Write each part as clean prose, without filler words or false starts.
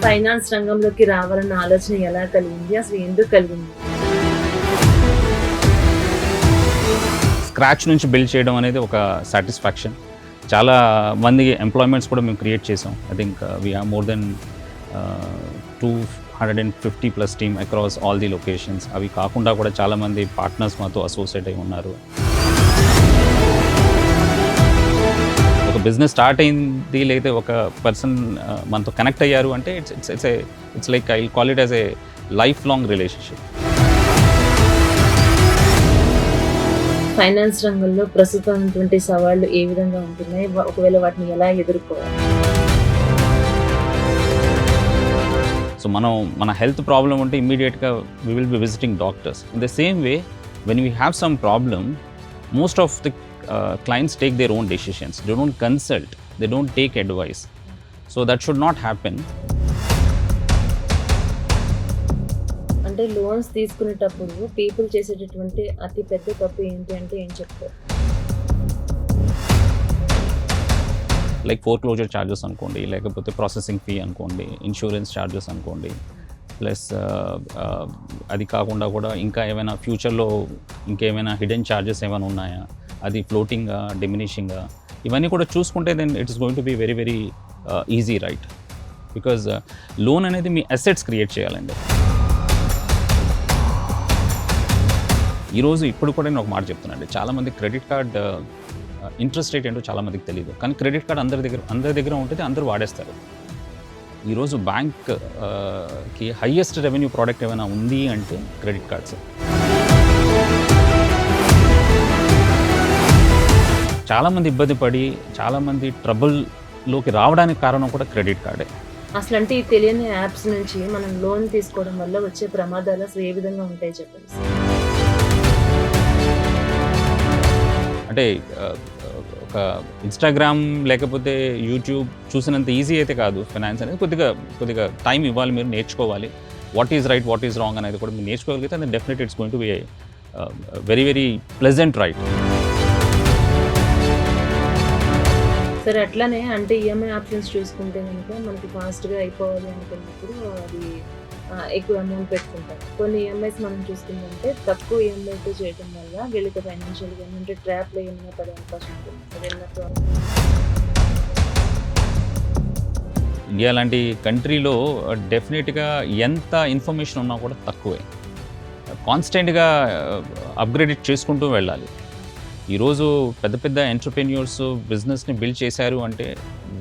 Finance రంగంలోకి రావాలన్న ఆలోచన ఎలా కలిగింది? అసలు ఎందుకు కలిగింది? స్క్రాచ్ నుంచి బిల్డ్ చేయడం అనేది ఒక సాటిస్ఫాక్షన్. చాలా మంది ఎంప్లాయ్మెంట్స్ కూడా మేము క్రియేట్ చేసాం. I think we have more than 250+ team across all the locations. అవి కాకుండా కూడా చాలామంది పార్ట్నర్స్ మాతో అసోసియేట్ అయి ఉన్నారు. ఒక బిజినెస్ స్టార్ట్ అయింది లేదా ఒక పర్సన్ మనతో కనెక్ట్ అయ్యారు అంటే it's like I call it as a life long relationship. Finance రంగంలో ప్రస్తుతం ఉన్నటువంటి సవాళ్లు ఏ విధంగా ఉంటున్నాయి? ఒకవేళ వాటిని ఎలా ఎదుర్కోవాలి? సో మన హెల్త్ ప్రాబ్లం ఉంటే ఇమ్మీడియట్గా we will be visiting doctors. In the same way when we have some problem, most of the clients take their own decisions. They don't consult, they don't take advice. So that should not happen. అంటే loans తీసుకునేటప్పుడు people చేసేటటువంటి అతి పెద్ద తప్పు ఏంటి అంటే ఏం చెప్తారు? లైక్ ఫోర్క్లోజర్ ఛార్జెస్ అనుకోండి, లేకపోతే ప్రాసెసింగ్ ఫీ అనుకోండి, ఇన్సూరెన్స్ ఛార్జెస్ అనుకోండి, ప్లస్ అది కాకుండా కూడా ఇంకా ఏమైనా ఫ్యూచర్లో ఇంకేమైనా హిడెన్ ఛార్జెస్ ఏమైనా ఉన్నాయా, అది ఫ్లోటింగా, డిమినిషింగా, ఇవన్నీ కూడా చూసుకుంటే then it is going to be very very easy, right? Because loan అనేది మీ అసెట్స్ క్రియేట్ చేయాలండి. ఈరోజు ఇప్పుడు కూడా నేను ఒక మాట చెప్తున్నానండి, చాలామంది క్రెడిట్ కార్డ్ ఇంట్రెస్ట్ రేట్ ఏంటో చాలామందికి తెలియదు. కానీ క్రెడిట్ కార్డ్ అందరి దగ్గర ఉంటుంది, అందరూ వాడేస్తారు. ఈరోజు బ్యాంక్కి హయ్యెస్ట్ రెవెన్యూ ప్రోడక్ట్ ఏమైనా ఉంది అంటే క్రెడిట్ కార్డ్స్. చాలామంది ఇబ్బంది పడి చాలామంది ట్రబుల్లోకి రావడానికి కారణం కూడా క్రెడిట్ కార్డే. అసలు అంటే ఈ తెలియని యాప్స్ నుంచి మనం లోన్ తీసుకోవడం వల్ల వచ్చే ప్రమాదాలు అసలు ఏ విధంగా ఉంటాయి చెప్పండి? అంటే ఒక ఇన్స్టాగ్రామ్ లేకపోతే యూట్యూబ్ చూసినంత ఈజీ అయితే కాదు ఫైనాన్స్ అనేది. కొద్దిగా టైం ఇవ్వాలి, మీరు నేర్చుకోవాలి. What is right, what is wrong అనేది కూడా మీరు నేర్చుకోగలిగితే అది definite it's going to be very very pleasant right. సరే, అట్లానే అంటే ఈఎంఐ ఆప్షన్స్ చూసుకుంటే కనుక మనకి ఫాస్ట్గా అయిపోవాలి అనుకున్నప్పుడు అది ఎక్కువ అమౌంట్ పెట్టుకుంటాం. కొన్ని ఈఎంఐస్ మనం చూసుకుంటే తక్కువ ఈఎంఐతో చేయడం వల్ల వీళ్ళకి ఫైనాన్షియల్గా ఏంటంటే ట్రాప్లో ఏమైనా పడే అవకాశం ఉంటుంది. సరే, ఇండియా లాంటి కంట్రీలో డెఫినెట్గా ఎంత ఇన్ఫర్మేషన్ ఉన్నా కూడా తక్కువే. కాన్స్టెంట్గా అప్గ్రేడ్ చేసుకుంటూ వెళ్ళాలి. ఈరోజు పెద్ద పెద్ద ఎంటర్ప్రెన్యూర్స్ బిజినెస్ని బిల్డ్ చేశారు అంటే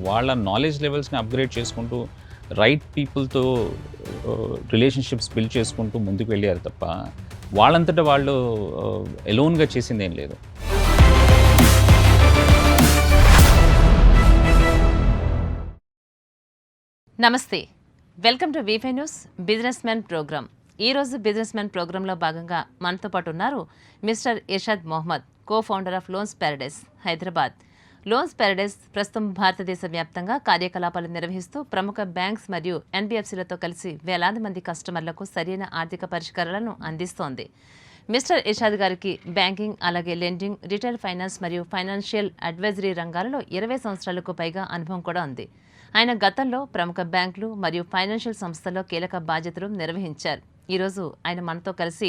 వాళ్ళ నాలెడ్జ్ లెవెల్స్ని అప్గ్రేడ్ చేసుకుంటూ రైట్ పీపుల్తో రిలేషన్షిప్స్ బిల్డ్ చేసుకుంటూ ముందుకు వెళ్ళారు తప్ప వాళ్ళంతటా వాళ్ళు ఎలోన్గా చేసింది ఏం లేదు. నమస్తే, welcome to V five news business man programme. ఈరోజు బిజినెస్ మ్యాన్ ప్రోగ్రాంలో భాగంగా మనతో పాటు ఉన్నారు mister Irshad Mohammed, co founder of Loans Paradise Hyderabad. Loans Paradise ప్రస్తుతం భారతదేశ వ్యాప్తంగా కార్యకలాపాలు నిర్వహిస్తూ ప్రముఖ బ్యాంక్స్ మరియు ఎన్బిఎఫ్సిలతో కలిసి వేలాది మంది కస్టమర్లకు సరైన ఆర్థిక పరిష్కారాలను అందిస్తోంది. మిస్టర్ ఇర్షాద్ గారికి బ్యాంకింగ్, అలాగే లెండింగ్, రిటైల్ ఫైనాన్స్ మరియు ఫైనాన్షియల్ అడ్వైజరీ రంగాలలో 20 సంవత్సరాలకు పైగా అనుభవం కూడా ఉంది. ఆయన గతంలో ప్రముఖ బ్యాంకులు మరియు ఫైనాన్షియల్ సంస్థల్లో కీలక బాధ్యతలు నిర్వహించారు. ఈరోజు ఆయన మనతో కలిసి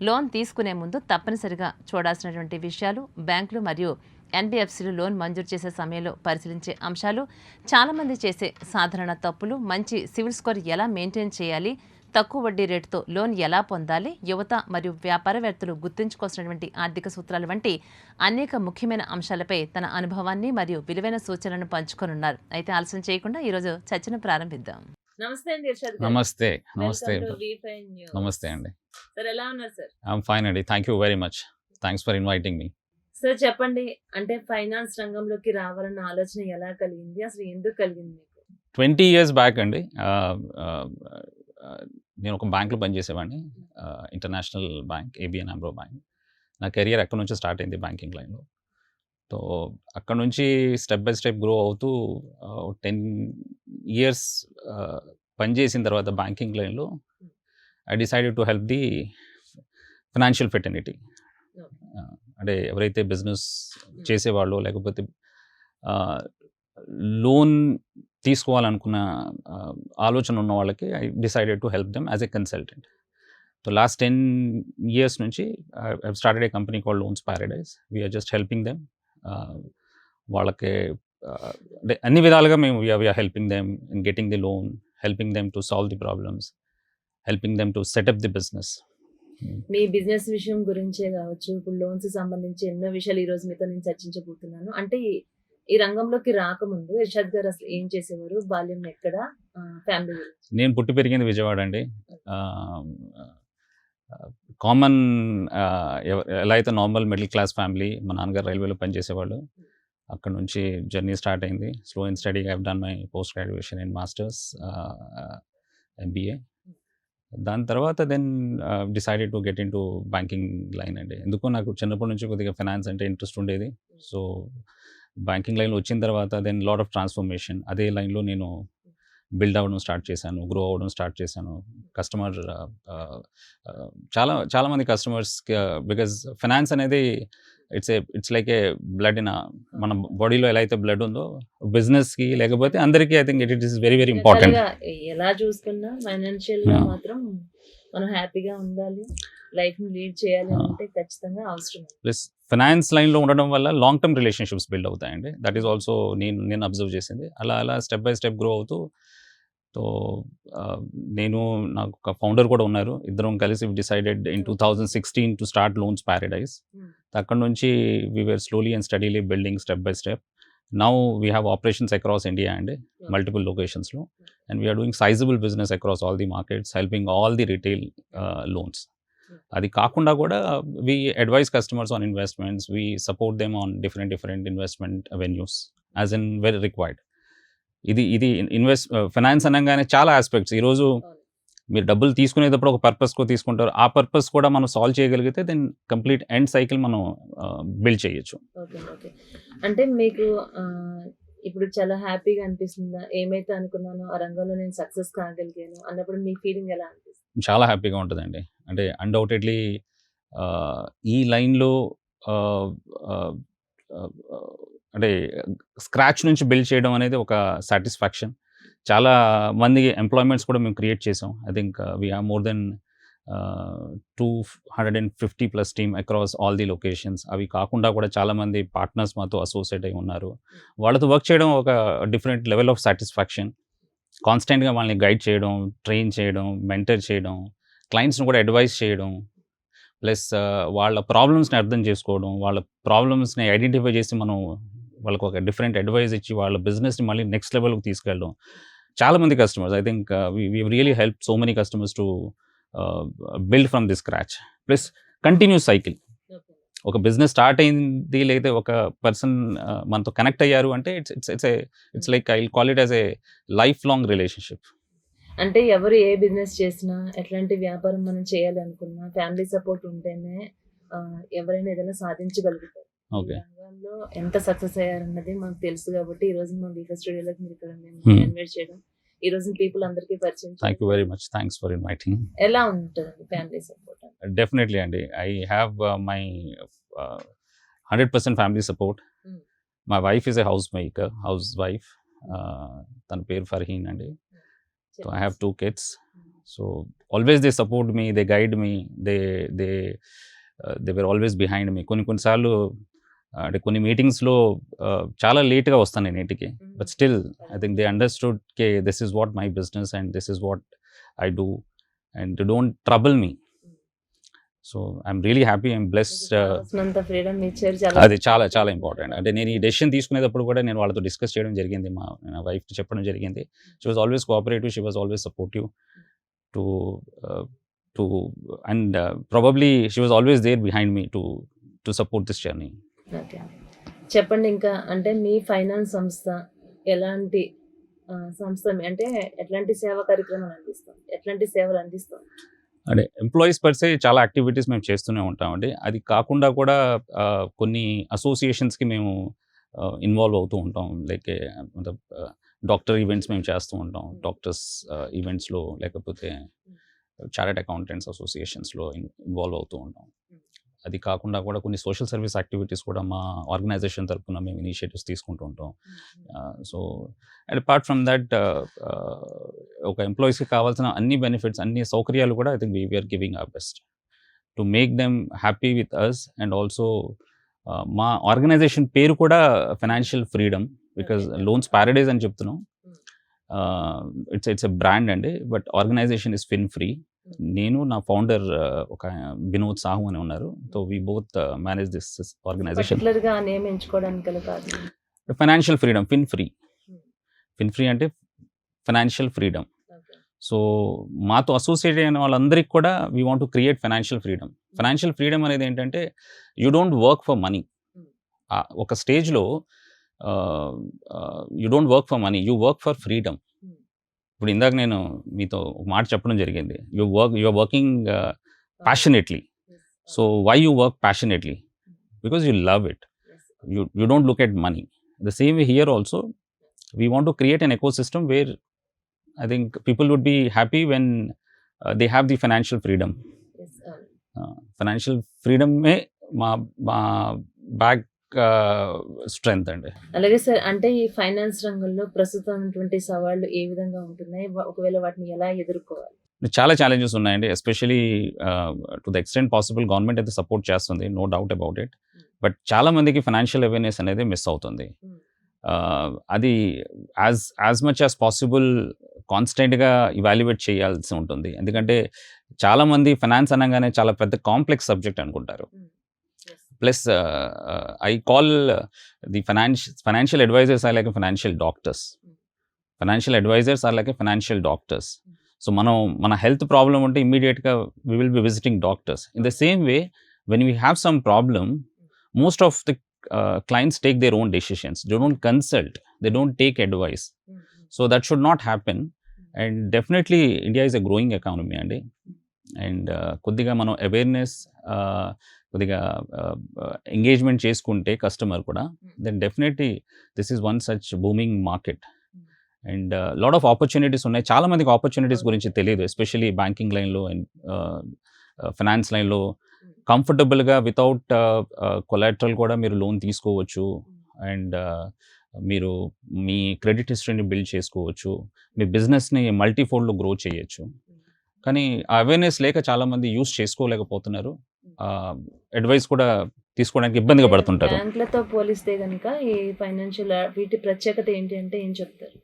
లోన్ తీసుకునే ముందు తప్పనిసరిగా చూడాల్సినటువంటి విషయాలు, బ్యాంకులు మరియు ఎన్బిఎఫ్సిలు లోన్ మంజూరు చేసే సమయంలో పరిశీలించే అంశాలు, చాలామంది చేసే సాధారణ తప్పులు, మంచి సివిల్ స్కోర్ ఎలా మెయింటైన్ చేయాలి, తక్కువ వడ్డీ రేటుతో లోన్ ఎలా పొందాలి, యువత మరియు వ్యాపారవేత్తలు గుర్తుంచుకోవాల్సినటువంటి ఆర్థిక సూత్రాలు వంటి అనేక ముఖ్యమైన అంశాలపై తన అనుభవాన్ని మరియు విలువైన సూచనలను పంచుకొనున్నారు. అయితే ఆలస్యం చేయకుండా ఈరోజు చర్చను ప్రారంభిద్దాం. నమస్తే అండి ఇర్షాద్ గారు. నమస్తే. నమస్తే అండి. సార్, ఎలా ఉన్నారు సార్? ఐఎమ్ ఫైన్ అండి, thank you very much. Thanks for inviting me. Sir, చెప్పండి, అంటే ఫైనాన్స్ రంగంలోకి రావాలన్న ఆలోచన ఎలా కలిగింది? అసలు ఎందుకు కలిగింది మీకు? 20 years బ్యాక్ అండి. నేను ఒక బ్యాంక్లో పనిచేసేవాడిని, ఇంటర్నేషనల్ బ్యాంక్, ఏబిఎన్ ఆంబ్రో బ్యాంక్. నా కెరియర్ అక్కడ నుంచి స్టార్ట్ అయింది బ్యాంకింగ్ లైన్లో. సో అక్కడ నుంచి స్టెప్ బై స్టెప్ గ్రో అవుతూ 10 years పనిచేసిన తర్వాత బ్యాంకింగ్ లైన్లో I decided to help the financial fraternity. అంటే ఎవరైతే బిజినెస్ చేసేవాళ్ళు లేకపోతే లోన్ తీసుకోవాలనుకున్న ఆలోచన ఉన్న వాళ్ళకి I decided to help them as a consultant. So last 10 years నుంచి I started a company called Loans Paradise. We are just helping them. వాళ్ళకి అంటే అన్ని విధాలుగా మేము we are helping them in getting the loan, helping them to solve the problems, helping them to set up the business. మీ business విషయం గురించే కావచ్చు, ఇప్పుడు లోన్స్ సంబంధించి ఎన్నో విషయాలు ఈ రోజు మీతో నేను చర్చించబోతున్నాను. అంటే ఈ రంగంలోకి రాకముందు ఇర్షాద్ గారు అసలు ఏం చేసేవారు, బాల్యం ఎక్కడ, ఫ్యామిలీ? నేను పుట్టి పెరిగింది విజయవాడ అండి. కామన్ ఎలా అయితే నార్మల్ మిడిల్ క్లాస్ ఫ్యామిలీ, మా నాన్నగారు రైల్వేలో పనిచేసేవాళ్ళు. అక్కడ నుంచి జర్నీ స్టార్ట్ అయింది. Slow and steady I have done my post graduation in masters MBA. దాని తర్వాత then decided to get in to banking line అండి. ఎందుకో నాకు చిన్నప్పటి నుంచి కొద్దిగా ఫైనాన్స్ అంటే ఇంట్రెస్ట్ ఉండేది. సో బ్యాంకింగ్ లైన్లో వచ్చిన తర్వాత దెన్ లాట్ ఆఫ్ ట్రాన్స్ఫర్మేషన్, అదే లైన్లో నేను బిల్డ్ అవ్వడం స్టార్ట్ చేశాను, గ్రో అవ్వడం స్టార్ట్ చేశాను. కస్టమర్ చాలామంది కస్టమర్స్, బికాజ్ ఫైనాన్స్ అనేది it's like A blood in మన బాడీలో ఎలా అయితే బ్లడ్ ఉందో బిజినెస్కి లేకపోతే అందరికీ I think it is very very important. ఎలా చూసుకున్నా ఫైనాన్షియల్ గా మాత్రం మనం హ్యాపీగా ఉండాలి, లైఫ్ ని లీడ్ చేయాలి అంటే ఖచ్చితంగా అవసరం. ప్లస్ ఫైనాన్స్ లైన్లో ఉండడం వల్ల లాంగ్ టర్మ్ రిలేషన్షిప్స్ బిల్డ్ అవుతాయండి. దట్ ఈస్ ఆల్సో నేను అబ్జర్వ్ చేసింది. అలా స్టెప్ బై స్టెప్ గ్రో అవుతూ, సో నేను నాకు ఒక ఫౌండర్ కూడా ఉన్నారు. ఇద్దరం కలిసి decided in 2016 to start Loans Paradise. అక్కడ నుంచి we are slowly and steadily building step by step. Now we have operations across India అండి, మల్టిపుల్ లొకేషన్స్లో, and we are doing sizable business across all the markets, helping all the retail loans. అది కాకుండా కూడా we advise customers on investments, we support them on different investment avenues as in very required. ఇది finance అనగానే చాలా aspects. ఈరోజు మీరు డబ్బులు తీసుకునేటప్పుడు ఒక పర్పస్కో తీసుకుంటారు, ఆ పర్పస్ కూడా మనం సాల్వ్ చేయగలిగితే దెన్ కంప్లీట్ ఎండ్ సైకిల్ మనం బిల్డ్ చేయొచ్చు. ఓకే. అంటే మీకు ఇప్పుడు చాలా హ్యాపీగా అనిపిస్తుందా? ఏమైతే అనుకున్నానో ఆ రంగంలో నేను సక్సెస్ కాగలిగాను అన్నప్పుడు మీ ఫీలింగ్ ఎలా అనిపిస్తుంది? చాలా హ్యాపీగా ఉంటుందండి. అంటే అన్డౌటెడ్లీ ఈ లైన్లో అంటే స్క్రాచ్ నుంచి బిల్డ్ చేయడం అనేది ఒక సాటిస్ఫాక్షన్. చాలా మంది ఎంప్లాయ్మెంట్స్ కూడా మేము క్రియేట్ చేసాం. I think we have more than 250+ team across all the locations. అవి కాకుండా కూడా చాలామంది పార్ట్నర్స్ మాతో అసోసియేట్ అయి ఉన్నారు. వాళ్ళతో వర్క్ చేయడం ఒక డిఫరెంట్ లెవెల్ ఆఫ్ సాటిస్ఫాక్షన్. కాన్స్టెంట్గా వాళ్ళని గైడ్ చేయడం, ట్రైన్ చేయడం, మెంటర్ చేయడం, క్లయింట్స్ని కూడా అడ్వైస్ చేయడం, ప్లస్ వాళ్ళ ప్రాబ్లమ్స్ని అర్థం చేసుకోవడం, వాళ్ళ ప్రాబ్లమ్స్ని ఐడెంటిఫై చేసి మనం వాళ్ళకు ఒక డిఫరెంట్ అడ్వైస్ ఇచ్చి వాళ్ళ బిజినెస్ని మళ్ళీ నెక్స్ట్ లెవెల్కి తీసుకెళ్ళడం. చాలామంది customers, I think we really help so many customers to build from the scratch. Plus continuous cycle. ఒక బిజినెస్ స్టార్ట్ అయింది లేదా ఒక పర్సన్ మనతో కనెక్ట్ అయ్యారు అంటే it's like I will call it as a life long relationship. అంటే ఎవరు ఏ business చేసినా, ఎట్లాంటి వ్యాపారం మనం చేయాలనుకున్నా ఫ్యామిలీ సపోర్ట్ ఉంటేనే ఎవరైనా ఏదైనా సాధించగలుగుతారు. ఓకే, రంగంలో ఎంత సక్సెస్ అయ్యారన్నది మనకు తెలుసు కాబట్టి ఈ రోజు మన వీఫా స్టూడియోలోకి మీరు ఇక్కడ ఇన్వైట్ చేయడం, ఈ రోజు పీపుల్ అందరికీ పరిచయం. Thank you very much, thanks for inviting. ఎలా ఉంటుంది ఫ్యామిలీ సపోర్ట్? డెఫినెట్లీ అండి, I have my 100% family support. My wife is a house wife. తన పేరు ఫర్హీన్ అండి. So I have 2 kids. So always they support me, they guide me, they were always behind me. కొన్నిసార్లు అంటే కొన్ని మీటింగ్స్లో చాలా లేట్గా వస్తాను నేను ఇంటికి, but still I think they understood K this is what my business and this is what I do and don't trouble me. So I'm really happy, I'm blessed. అది చాలా చాలా ఇంపార్టెంట్. అంటే నేను ఈ డెసిషన్ తీసుకునేటప్పుడు కూడా నేను వాళ్ళతో డిస్కస్ చేయడం జరిగింది, మా వైఫ్కి చెప్పడం జరిగింది. She was always cooperative, she was always supportive to and probably she was always there behind me to support this journey. Okay, చెప్పండి. ఇంకా అంటే మీ ఫైనాన్స్ సంస్థ ఎలాంటి సంస్థ, అంటే ఎట్లాంటి సేవా కార్యక్రమాలు అందిస్తాం, ఎట్లాంటి సేవలు అందిస్తాం? అంటే ఎంప్లాయీస్ పర్సే చాలా యాక్టివిటీస్ మేము చేస్తూనే ఉంటామండి. అది కాకుండా కూడా కొన్ని అసోసియేషన్స్కి మేము ఇన్వాల్వ్ అవుతూ ఉంటాం. లైక్ డాక్టర్ ఈవెంట్స్ మేము చేస్తూ ఉంటాం, డాక్టర్స్ ఈవెంట్స్లో, లేకపోతే చార్టెడ్ అకౌంటెంట్స్ అసోసియేషన్స్లో ఇన్వాల్వ్ అవుతూ ఉంటాం. అది కాకుండా కూడా కొన్ని సోషల్ సర్వీస్ యాక్టివిటీస్ కూడా మా ఆర్గనైజేషన్ తరఫున మేము ఇనిషియేటివ్స్ తీసుకుంటూ ఉంటాం. So and apart from that ఒక ఎంప్లాయీస్కి కావాల్సిన అన్ని బెనిఫిట్స్, అన్ని సౌకర్యాలు కూడా I think we are giving our best to make them happy with us. And also మా ఆర్గనైజేషన్ పేరు కూడా financial freedom, because Loans Paradise అని చెప్తున్నాం. ఇట్స్ ఎ బ్రాండ్ అండి, but organization is Fin Free. నేను నా ఫౌండర్ ఒక వినోద్ సాహు అని ఉన్నారు. So we both manage this organization. పర్టికులర్గా నేమ్ ఎంచుకోవడానికి గల కారణం financial freedom, Fin Free. Fin Free అంటే ఫైనాన్షియల్ ఫ్రీడమ్. సో మాతో అసోసియేట్ అయిన వాళ్ళందరికీ కూడా we want to create financial freedom. Financial freedom అనేది ఏంటంటే you don't work for money. ఒక స్టేజ్లో you don't work for money, you work for freedom. ఇప్పుడు ఇందాక నేను మీతో ఒక మాట చెప్పడం జరిగింది, you are working passionately. So why you work passionately? Because you love it. You don't look at money. The same way here also we want to create an ecosystem where I think people would be happy when they have the financial freedom. Financial freedom may ma back strength అండి. అలాగే sir, అంటే ఈ finance రంగంలో ప్రస్తుతం ఉన్నటువంటి సవాళ్ళు ఏ విధంగా ఉంటున్నాయి, ఒకవేళ వాటిని ఎలా ఎదుర్కోవాలి? చాలా ఛాలెంజెస్ ఉన్నాయండి. Especially to the extent possible government అయితే సపోర్ట్ చేస్తుంది, no doubt about it. But చాలా మందికి ఫైనాన్షియల్ అవేర్నెస్ అనేది మిస్ అవుతుంది. అది యాజ్ మచ్ యాజ్ పాసిబుల్ కాన్స్టెంట్గా ఇవాల్యుయేట్ చేయాల్సి ఉంటుంది. ఎందుకంటే చాలామంది ఫైనాన్స్ అనగానే చాలా పెద్ద కాంప్లెక్స్ సబ్జెక్ట్ అనుకుంటారు. Plus I call the financial advisors are like financial doctors. Financial advisors are like financial doctors. So మన హెల్త్ ప్రాబ్లం ఉంటే ఇమ్మీడియట్గా we will be visiting doctors. In the same way when we have some problem, most of the clients take their own decisions. They don't consult, they don't take advice. So that should not happen. And definitely India is a growing economy andi, and కొద్దిగా మనం awareness, కొద్దిగా engagement చేసుకుంటే customer కూడా, then definitely this is one such booming market. And lot of opportunities ఉన్నాయి. చాలా మందికి opportunities గురించి తెలియదు, ఎస్పెషల్లీ బ్యాంకింగ్ లైన్లో అండ్ ఫైనాన్స్ లైన్లో కంఫర్టబుల్గా వితౌట్ కొలాటరల్ కూడా మీరు లోన్ తీసుకోవచ్చు. అండ్ మీరు మీ క్రెడిట్ హిస్టరీని బిల్డ్ చేసుకోవచ్చు, మీ బిజినెస్ని మల్టీఫోల్డ్లో గ్రో చేయొచ్చు. కానీ ఆ అవేర్నెస్ లేక చాలామంది యూస్ చేసుకోలేకపోతున్నారు. అడ్వైస్ కూడా తీసుకోవడానికి ఇబ్బందిగా పడుతుంటారు. బ్యాంకులతో పోలిస్తే కనుక ఈ ఫైనాన్షియల్ వీటి ప్రత్యేకత ఏంటి అంటే ఏం చెప్తారు?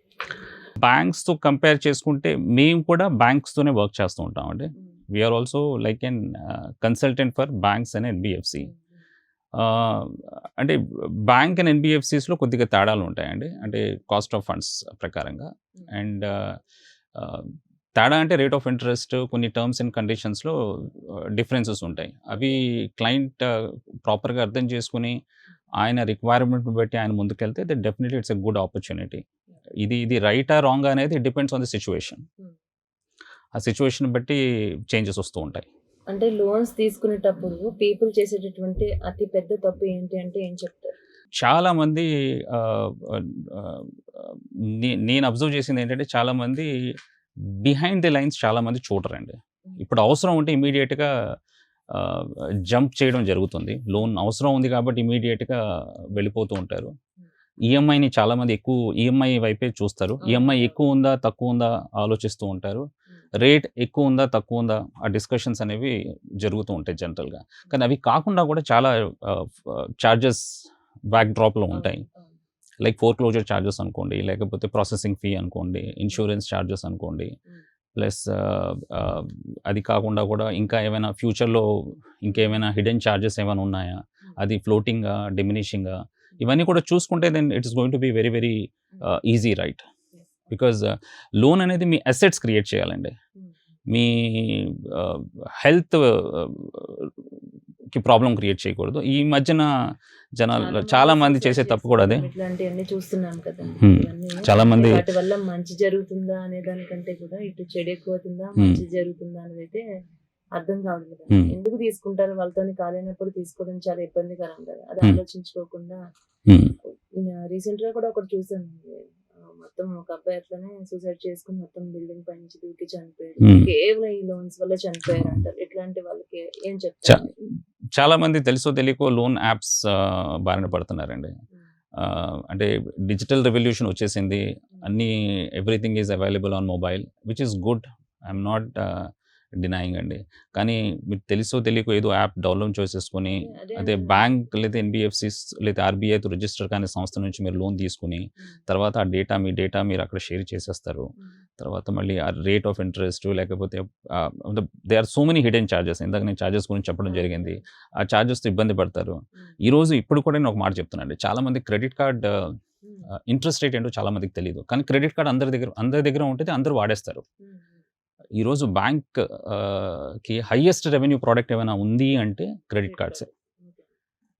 బ్యాంక్స్తో కంపేర్ చేసుకుంటే మేము కూడా బ్యాంక్స్తోనే వర్క్ చేస్తూ ఉంటామండి. We are also like an consultant for banks and NBFC. అంటే బ్యాంక్ అండ్ ఎన్బిఎఫ్సిస్లో కొద్దిగా తేడాలు ఉంటాయండి, అంటే కాస్ట్ ఆఫ్ ఫండ్స్ ప్రకారంగా. అండ్ తేడా అంటే రేట్ ఆఫ్ ఇంట్రెస్ట్, కొన్ని టర్మ్స్ అండ్ కండిషన్స్లో డిఫరెన్సెస్ ఉంటాయి. అవి క్లయింట్ ప్రాపర్గా అర్థం చేసుకుని ఆయన రిక్వైర్మెంట్ బట్టి ఆయన ముందుకెళ్తే that definitely it's a good opportunity. ఇది రైటా రాంగ్ అనేది it depends on the situation. ఆ సిచ్యువేషన్ బట్టి చేంజెస్ వస్తూ ఉంటాయి. అంటే లోన్స్ తీసుకునేటప్పుడు పీపుల్ చేసేటటువంటి అతి పెద్ద తప్పు ఏంటి అంటే ఏం చెప్తారు? చాలామంది నేను అబ్జర్వ్ చేసింది ఏంటంటే చాలామంది బిహైండ్ ది లైన్స్ చాలామంది చూడరండి. ఇప్పుడు అవసరం ఉంటే ఇమీడియట్గా జంప్ చేయడం జరుగుతుంది. లోన్ అవసరం ఉంది కాబట్టి ఇమీడియట్గా వెళ్ళిపోతూ ఉంటారు. ఈఎంఐని చాలామంది ఎక్కువ ఈఎంఐ వైపే చూస్తారు. ఈఎంఐ ఎక్కువ ఉందా తక్కువ ఉందా ఆలోచిస్తూ ఉంటారు. రేట్ ఎక్కువ ఉందా తక్కువ ఉందా ఆ డిస్కషన్స్ అనేవి జరుగుతూ ఉంటాయి జనరల్గా. కానీ అవి కాకుండా కూడా చాలా ఛార్జెస్ బ్యాక్ డ్రాప్లో ఉంటాయి. లైక్ ఫోర్క్లోజర్ ఛార్జెస్ అనుకోండి, లేకపోతే ప్రాసెసింగ్ ఫీ అనుకోండి, ఇన్సూరెన్స్ ఛార్జెస్ అనుకోండి. ప్లస్ అది కాకుండా కూడా ఇంకా ఏమైనా ఫ్యూచర్లో ఇంకేమైనా హిడెన్ ఛార్జెస్ ఏమైనా ఉన్నాయా, అది ఫ్లోటింగా డిమినిషింగా, ఇవన్నీ కూడా చూసుకుంటే then it is going to be very very easy right. Because loan అనేది మీ అసెట్స్ క్రియేట్ చేయాలండి. మీ హెల్త్కి ప్రాబ్లం క్రియేట్ చేయకూడదు. ఈ మధ్యన జనాలు చాలా మంది చేసే తప్పు కూడా అదే. ఇట్లాంటివన్నీ చూస్తున్నాం కదా, చాలా మంది వాటి వల్ల మంచి జరుగుతుందా అనే దానికంటే కూడా ఇటు చెడు ఎక్కువవుతుందా మంచి జరుగుతుందా అనేది అయితే అర్థం కావట్లేదు. ఎందుకు తీసుకుంటారు? వాళ్ళతో కాలేనప్పుడు తీసుకోవడం చాలా ఇబ్బందికరం కదా, అది ఆలోచించుకోకుండా. రీసెంట్ గా కూడా ఒకటి చూసాను, మొత్తం ఒక అబ్బాయి అట్లనే సూసైడ్ చేసుకుని మొత్తం బిల్డింగ్ పై నుంచి దూకి చనిపోయారు. కేవలం ఈ లోన్స్ వల్ల చనిపోయారు అంటారు. ఇట్లాంటి వాళ్ళకి ఏం చెప్తారు? చాలామంది తెలుసో తెలియకో లోన్ యాప్స్ బారిన పడుతున్నారండి. అంటే డిజిటల్ రెవల్యూషన్ వచ్చేసింది. అన్నీ everything is available on mobile which is good. I'm not denying అండి. కానీ మీకు తెలుసో తెలియకో ఏదో యాప్ డౌన్లోడ్ చేసేసుకొని అదే బ్యాంక్ లేదా ఎన్బిఎఫ్సిస్ లేదా ఆర్బీఐతో రిజిస్టర్ కాని సంస్థ నుంచి మీరు లోన్ తీసుకుని తర్వాత ఆ మీ డేటా మీరు అక్కడ షేర్ చేసేస్తారు. తర్వాత మళ్ళీ ఆ రేట్ ఆఫ్ ఇంట్రెస్ట్ లేకపోతే they are so many hidden charges. ఇందాక నేను ఛార్జెస్ గురించి చెప్పడం జరిగింది. ఆ ఛార్జెస్తో ఇబ్బంది పడతారు. ఈరోజు ఇప్పుడు కూడా నేను ఒక మాట చెప్తున్నానండి. చాలామంది క్రెడిట్ కార్డ్ ఇంట్రెస్ట్ రేట్ ఏంటో చాలా మందికి తెలియదు. కానీ క్రెడిట్ కార్డ్ అందరి దగ్గర ఉంటుంది, అందరూ వాడేస్తారు. ఈరోజు బ్యాంక్ కి హైయెస్ట్ రెవెన్యూ ప్రోడక్ట్ ఏమైనా ఉంది అంటే క్రెడిట్ కార్డ్సే.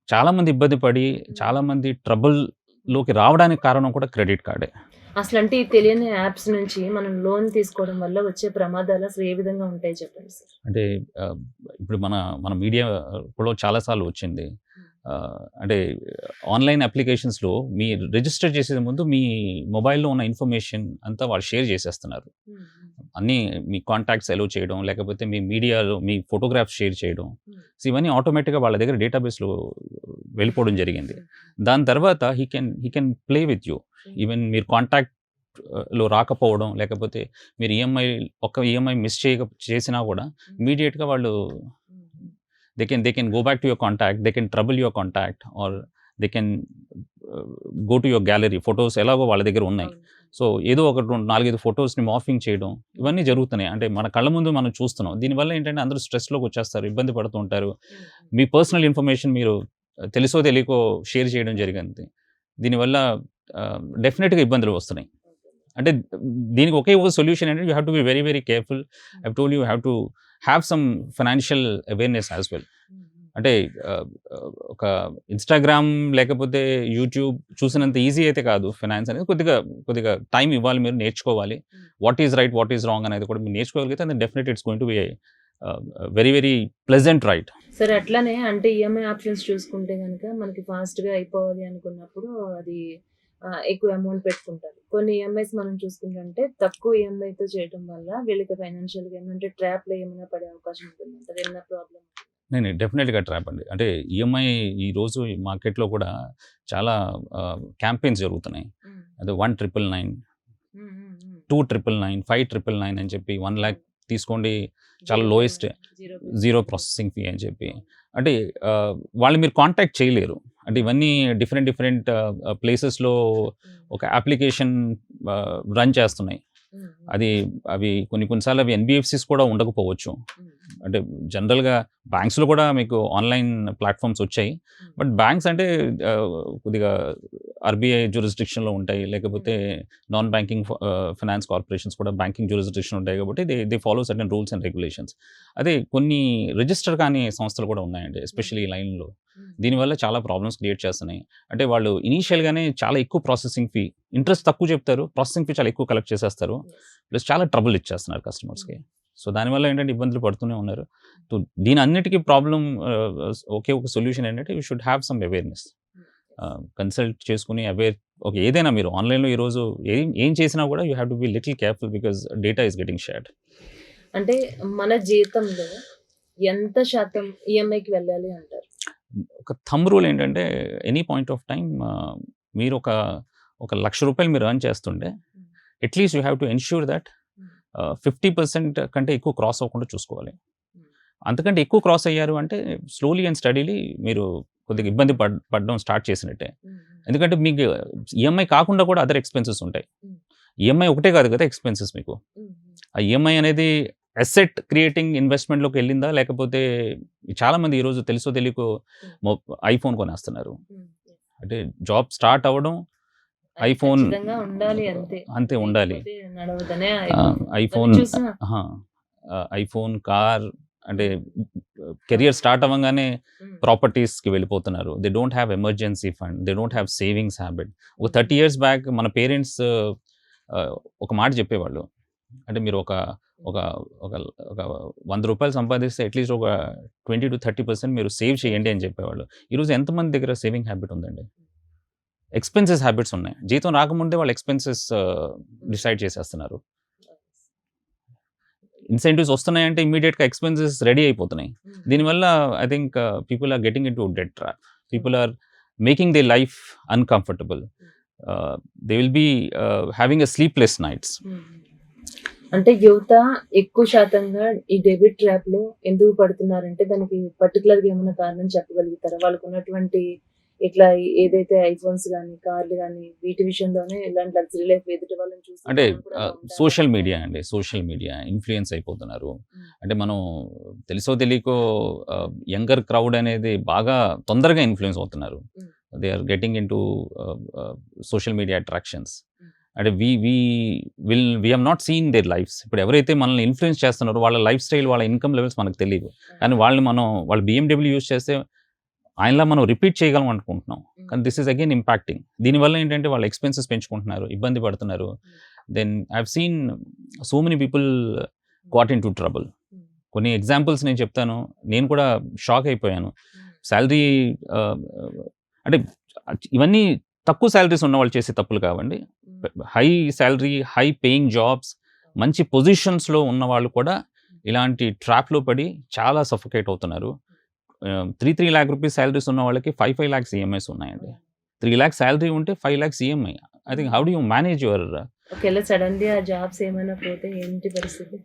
చాలామంది ఇబ్బంది పడి చాలామంది ట్రబుల్లోకి రావడానికి కారణం కూడా క్రెడిట్ కార్డే. అసలు అంటే ఈ తెలియని యాప్స్ నుంచి మనం లోన్ తీసుకోవడం వల్ల వచ్చే ప్రమాదాలు అసలు ఏ విధంగా ఉంటాయి చెప్పండి సార్. అంటే ఇప్పుడు మన మీడియా కూడా చాలాసార్లు వచ్చింది. అంటే ఆన్లైన్ అప్లికేషన్స్లో మీ రిజిస్టర్ చేసే ముందు మీ మొబైల్లో ఉన్న ఇన్ఫర్మేషన్ అంతా వాళ్ళు షేర్ చేసేస్తున్నారు. అన్నీ మీ కాంటాక్ట్స్ అలో చేయడం లేకపోతే మీ మీడియాలో మీ ఫోటోగ్రాఫ్స్ షేర్ చేయడం, సో ఇవన్నీ ఆటోమేటిక్గా వాళ్ళ దగ్గర డేటాబేస్లో వెళ్ళిపోవడం జరిగింది. దాని తర్వాత he can play with you. Even మీరు కాంటాక్ట్లో రాకపోవడం లేకపోతే మీరు ఈఎంఐ మిస్ చేసినా కూడా ఇమీడియట్గా వాళ్ళు they can go back to your contact, they can trouble your contact or they can go to your gallery. Photos ఎలాగో వాళ్ళ దగ్గర ఉన్నాయి. సో ఏదో ఒక 4-5 ఫొటోస్ని మార్ఫింగ్ చేయడం ఇవన్నీ జరుగుతున్నాయి. అంటే మన కళ్ళ ముందు మనం చూస్తున్నాం. దీనివల్ల ఏంటంటే అందరూ స్ట్రెస్లోకి వచ్చేస్తారు, ఇబ్బంది పడుతూ ఉంటారు. మీ పర్సనల్ ఇన్ఫర్మేషన్ మీరు తెలుసో తెలియకో షేర్ చేయడం జరిగింది. దీనివల్ల డెఫినెట్గా ఇబ్బందులు వస్తున్నాయి. అంటే దీనికి ఒకే ఒక సొల్యూషన్ ఏంటంటే you have to be very very careful. I told you have to have some financial awareness as well. అంటే ఒక ఇన్స్టాగ్రామ్ లేకపోతే యూట్యూబ్ చూసినంత ఈజీ అయితే కాదు ఫైనాన్స్ అనేది. కొద్దిగా టైం ఇవ్వాలి, మీరు నేర్చుకోవాలి. What is right what is wrong అనేది కూడా మీరు నేర్చుకోగలిగితే and definite it's going to be very very pleasant right. సరే అట్లానే అంటే ఈఎంఐ ఆప్షన్స్ చూసుకుంటే కనుక మనకి ఫాస్ట్గా అయిపోవాలి అనుకున్నప్పుడు అది ఎక్కువ అమౌంట్ పెట్టుకుంటారు. కొన్ని ఈఎంఐస్ మనం చూసుకుంటే తక్కువ ఈఎంఐతో చేయడం వల్ల వీళ్ళకి ఫైనాన్షియల్గా ఏమంటే ట్రాప్లో ఏమైనా పడే అవకాశం ఉంటుంది. అది ఏమైనా ప్రాబ్లం? నేను డెఫినెట్గా ట్రాప్ అండి. అంటే ఈఎంఐ ఈరోజు ఈ మార్కెట్లో కూడా చాలా క్యాంపెయిన్స్ జరుగుతున్నాయి. అదే 1,999, 2,999, 5,999 అని చెప్పి 1 lakh తీసుకోండి, చాలా లోయెస్ట్, జీరో ప్రాసెసింగ్ ఫీ అని చెప్పి. అంటే వాళ్ళు మీరు కాంటాక్ట్ చేయలేరు. అంటే ఇవన్నీ డిఫరెంట్ ప్లేసెస్లో ఒక అప్లికేషన్ రన్ చేస్తున్నాయి. అవి కొన్నిసార్లు అవి ఎన్బిఎఫ్సిస్ కూడా ఉండకపోవచ్చు. అంటే జనరల్గా బ్యాంక్స్లో కూడా మీకు ఆన్లైన్ ప్లాట్ఫామ్స్ వచ్చాయి. బట్ బ్యాంక్స్ అంటే కొద్దిగా ఆర్బీఐ జ్యూరిస్డిక్షన్లో ఉంటాయి, లేకపోతే నాన్ బ్యాంకింగ్ ఫైనాన్స్ కార్పొరేషన్స్ కూడా బ్యాంకింగ్ జ్యూరిస్డిక్షన్ ఉంటాయి. కాబట్టి they follow certain rules and regulations. అదే కొన్ని రిజిస్టర్ కాని సంస్థలు కూడా ఉన్నాయండి, ఎస్పెషల్లీ ఈ లైన్లో. దీనివల్ల చాలా ప్రాబ్లమ్స్ క్రియేట్ చేస్తున్నాయి. అంటే వాళ్ళు ఇనీషియల్గానే చాలా ఎక్కువ ప్రాసెసింగ్ ఫీ, ఇంట్రెస్ట్ తక్కువ చెప్తారు, ప్రాసెసింగ్ ఫీ చాలా ఎక్కువ కలెక్ట్ చేసేస్తారు, ప్లస్ చాలా ట్రబుల్ ఇచ్చేస్తున్నారు కస్టమర్స్కి. సో దానివల్ల ఏంటంటే ఇబ్బందులు పడుతూనే ఉన్నారు. సో దీని అన్నిటికీ ప్రాబ్లం ఒకే ఒక సొల్యూషన్ ఏంటంటే you should have some awareness. Consult చేసుకుని ఏదైనా మీరు ఆన్లైన్లో ఈరోజు ఏం చేసినా కూడా you have to be little careful because data is getting shared. అంటే మన జీతంలో ఎంత శాతం ఈఎంఐకి వెళ్ళాలి అంటారు? ఒక థంబ్ రూల్ ఏంటంటే ఎనీ పాయింట్ ఆఫ్ టైం మీరు ఒక ₹1,00,000 మీరు ఎర్న్ చేస్తుంటే at least you have to ensure that 50% కంటే ఎక్కువ క్రాస్ అవ్వకుండా చూసుకోవాలి. అంతకంటే ఎక్కువ క్రాస్ అయ్యారు అంటే స్లోలీ అండ్ స్టడీలీ మీరు కొద్దిగా ఇబ్బంది పడడం స్టార్ట్ చేసినట్టే. ఎందుకంటే మీకు ఈఎంఐ కాకుండా కూడా అదర్ ఎక్స్పెన్సెస్ ఉంటాయి. ఈఎంఐ ఒకటే కాదు కదా ఎక్స్పెన్సెస్ మీకు. ఆ ఈఎంఐ అనేది అసెట్ క్రియేటింగ్ ఇన్వెస్ట్మెంట్లోకి వెళ్ళిందా, లేకపోతే చాలామంది ఈరోజు తెలుసో తెలియకో ఐఫోన్ కొనేస్తున్నారు. అంటే జాబ్ స్టార్ట్ అవ్వడం ఐఫోన్ అంతే ఉండాలి. ఐఫోన్ కార్ అంటే కెరియర్ స్టార్ట్ అవ్వగానే ప్రాపర్టీస్కి వెళ్ళిపోతున్నారు. They don't have emergency fund, they don't have savings habit. ఒక 30 years బ్యాక్ మన పేరెంట్స్ ఒక మాట చెప్పేవాళ్ళు. అంటే మీరు ఒక ₹100 సంపాదిస్తే అట్లీస్ట్ ఒక 20 to 30% మీరు సేవ్ చేయండి అని చెప్పేవాళ్ళు. ఈరోజు ఎంతమంది దగ్గర సేవింగ్ హ్యాబిట్ ఉందండి? ఎక్స్పెన్సెస్ హ్యాబిట్స్ ఉన్నాయి. జీతం రాకముందే వాళ్ళు ఎక్స్పెన్సెస్ డిసైడ్ చేసేస్తున్నారు. ఇన్సెంటివ్స్ వస్తున్నాయంటే ఇమీడియట్గా ఎక్స్పెన్సెస్ రెడీ అయిపోతున్నాయి. దీనివల్ల I think people are getting in to debt trap. People are making they life uncomfortable. They will be having a sleepless nights. అంటే యువత ఎక్కువ శాతంగా ఈ డెబిట్ ట్రాప్ లో ఎందుకు పడుతున్నారంటే దానికి పర్టికులర్ గా ఏమైనా కారణం చెప్పగలుగుతారా? వాళ్ళకు ఉన్నటువంటి ఇట్లా ఏదైతే ఐఫోన్స్ కానీ కార్లు కానీ వీటి విషయంలోనే ఇలాంటి లగ్జరీ లైఫ్ ఎదుటి వాళ్ళని చూసి అంటే మనం కూడా అలా ఉండాలి. సోషల్ మీడియా అండి, సోషల్ మీడియా ఇన్ఫ్లుయెన్స్ అయిపోతున్నారు. అంటే మనం తెలుసో తెలియకో యంగర్ క్రౌడ్ అనేది బాగా తొందరగా ఇన్ఫ్లుయెన్స్ అవుతున్నారు. They are getting in to social media attractions. అంటే we have not seen their lifes. ఇప్పుడు ఎవరైతే మనల్ని ఇన్ఫ్లుయెన్స్ చేస్తున్నారో వాళ్ళ లైఫ్ స్టైల్, వాళ్ళ ఇన్కమ్ లెవెల్స్ మనకు తెలియదు. కానీ వాళ్ళు BMW యూస్ చేస్తే ఆయనలా మనం రిపీట్ చేయగలం అనుకుంటున్నాం. కానీ దిస్ ఈస్ అగైన్ ఇంపాక్టింగ్. దీనివల్ల ఏంటంటే వాళ్ళ ఎక్స్పెన్సెస్ పెంచుకుంటున్నారు, ఇబ్బంది పడుతున్నారు. Then I have seen so many people got into trouble. కొన్ని ఎగ్జాంపుల్స్ నేను చెప్తాను. నేను కూడా షాక్ అయిపోయాను. శాలరీ అంటే ఇవన్నీ తక్కువ శాలరీస్ ఉన్న వాళ్ళు చేసే తప్పులు కావండి. High salary, high paying jobs, మంచి పొజిషన్స్లో ఉన్న వాళ్ళు కూడా ఇలాంటి ట్రాప్లో పడి చాలా సఫోకేట్ అవుతున్నారు. 3 lakh రూపీస్ శాలరీస్ ఉన్న వాళ్ళకి 5 lakhs ఈఎంఐస్ ఉన్నాయండి. 3 lakhs శాలరీ ఉంటే 5 lakhs EMI. I think how do you manage your ఒకవేళ సడన్లీ ఆ జాబ్స్ ఏమైనా పోతే ఏంటి పరిస్థితి?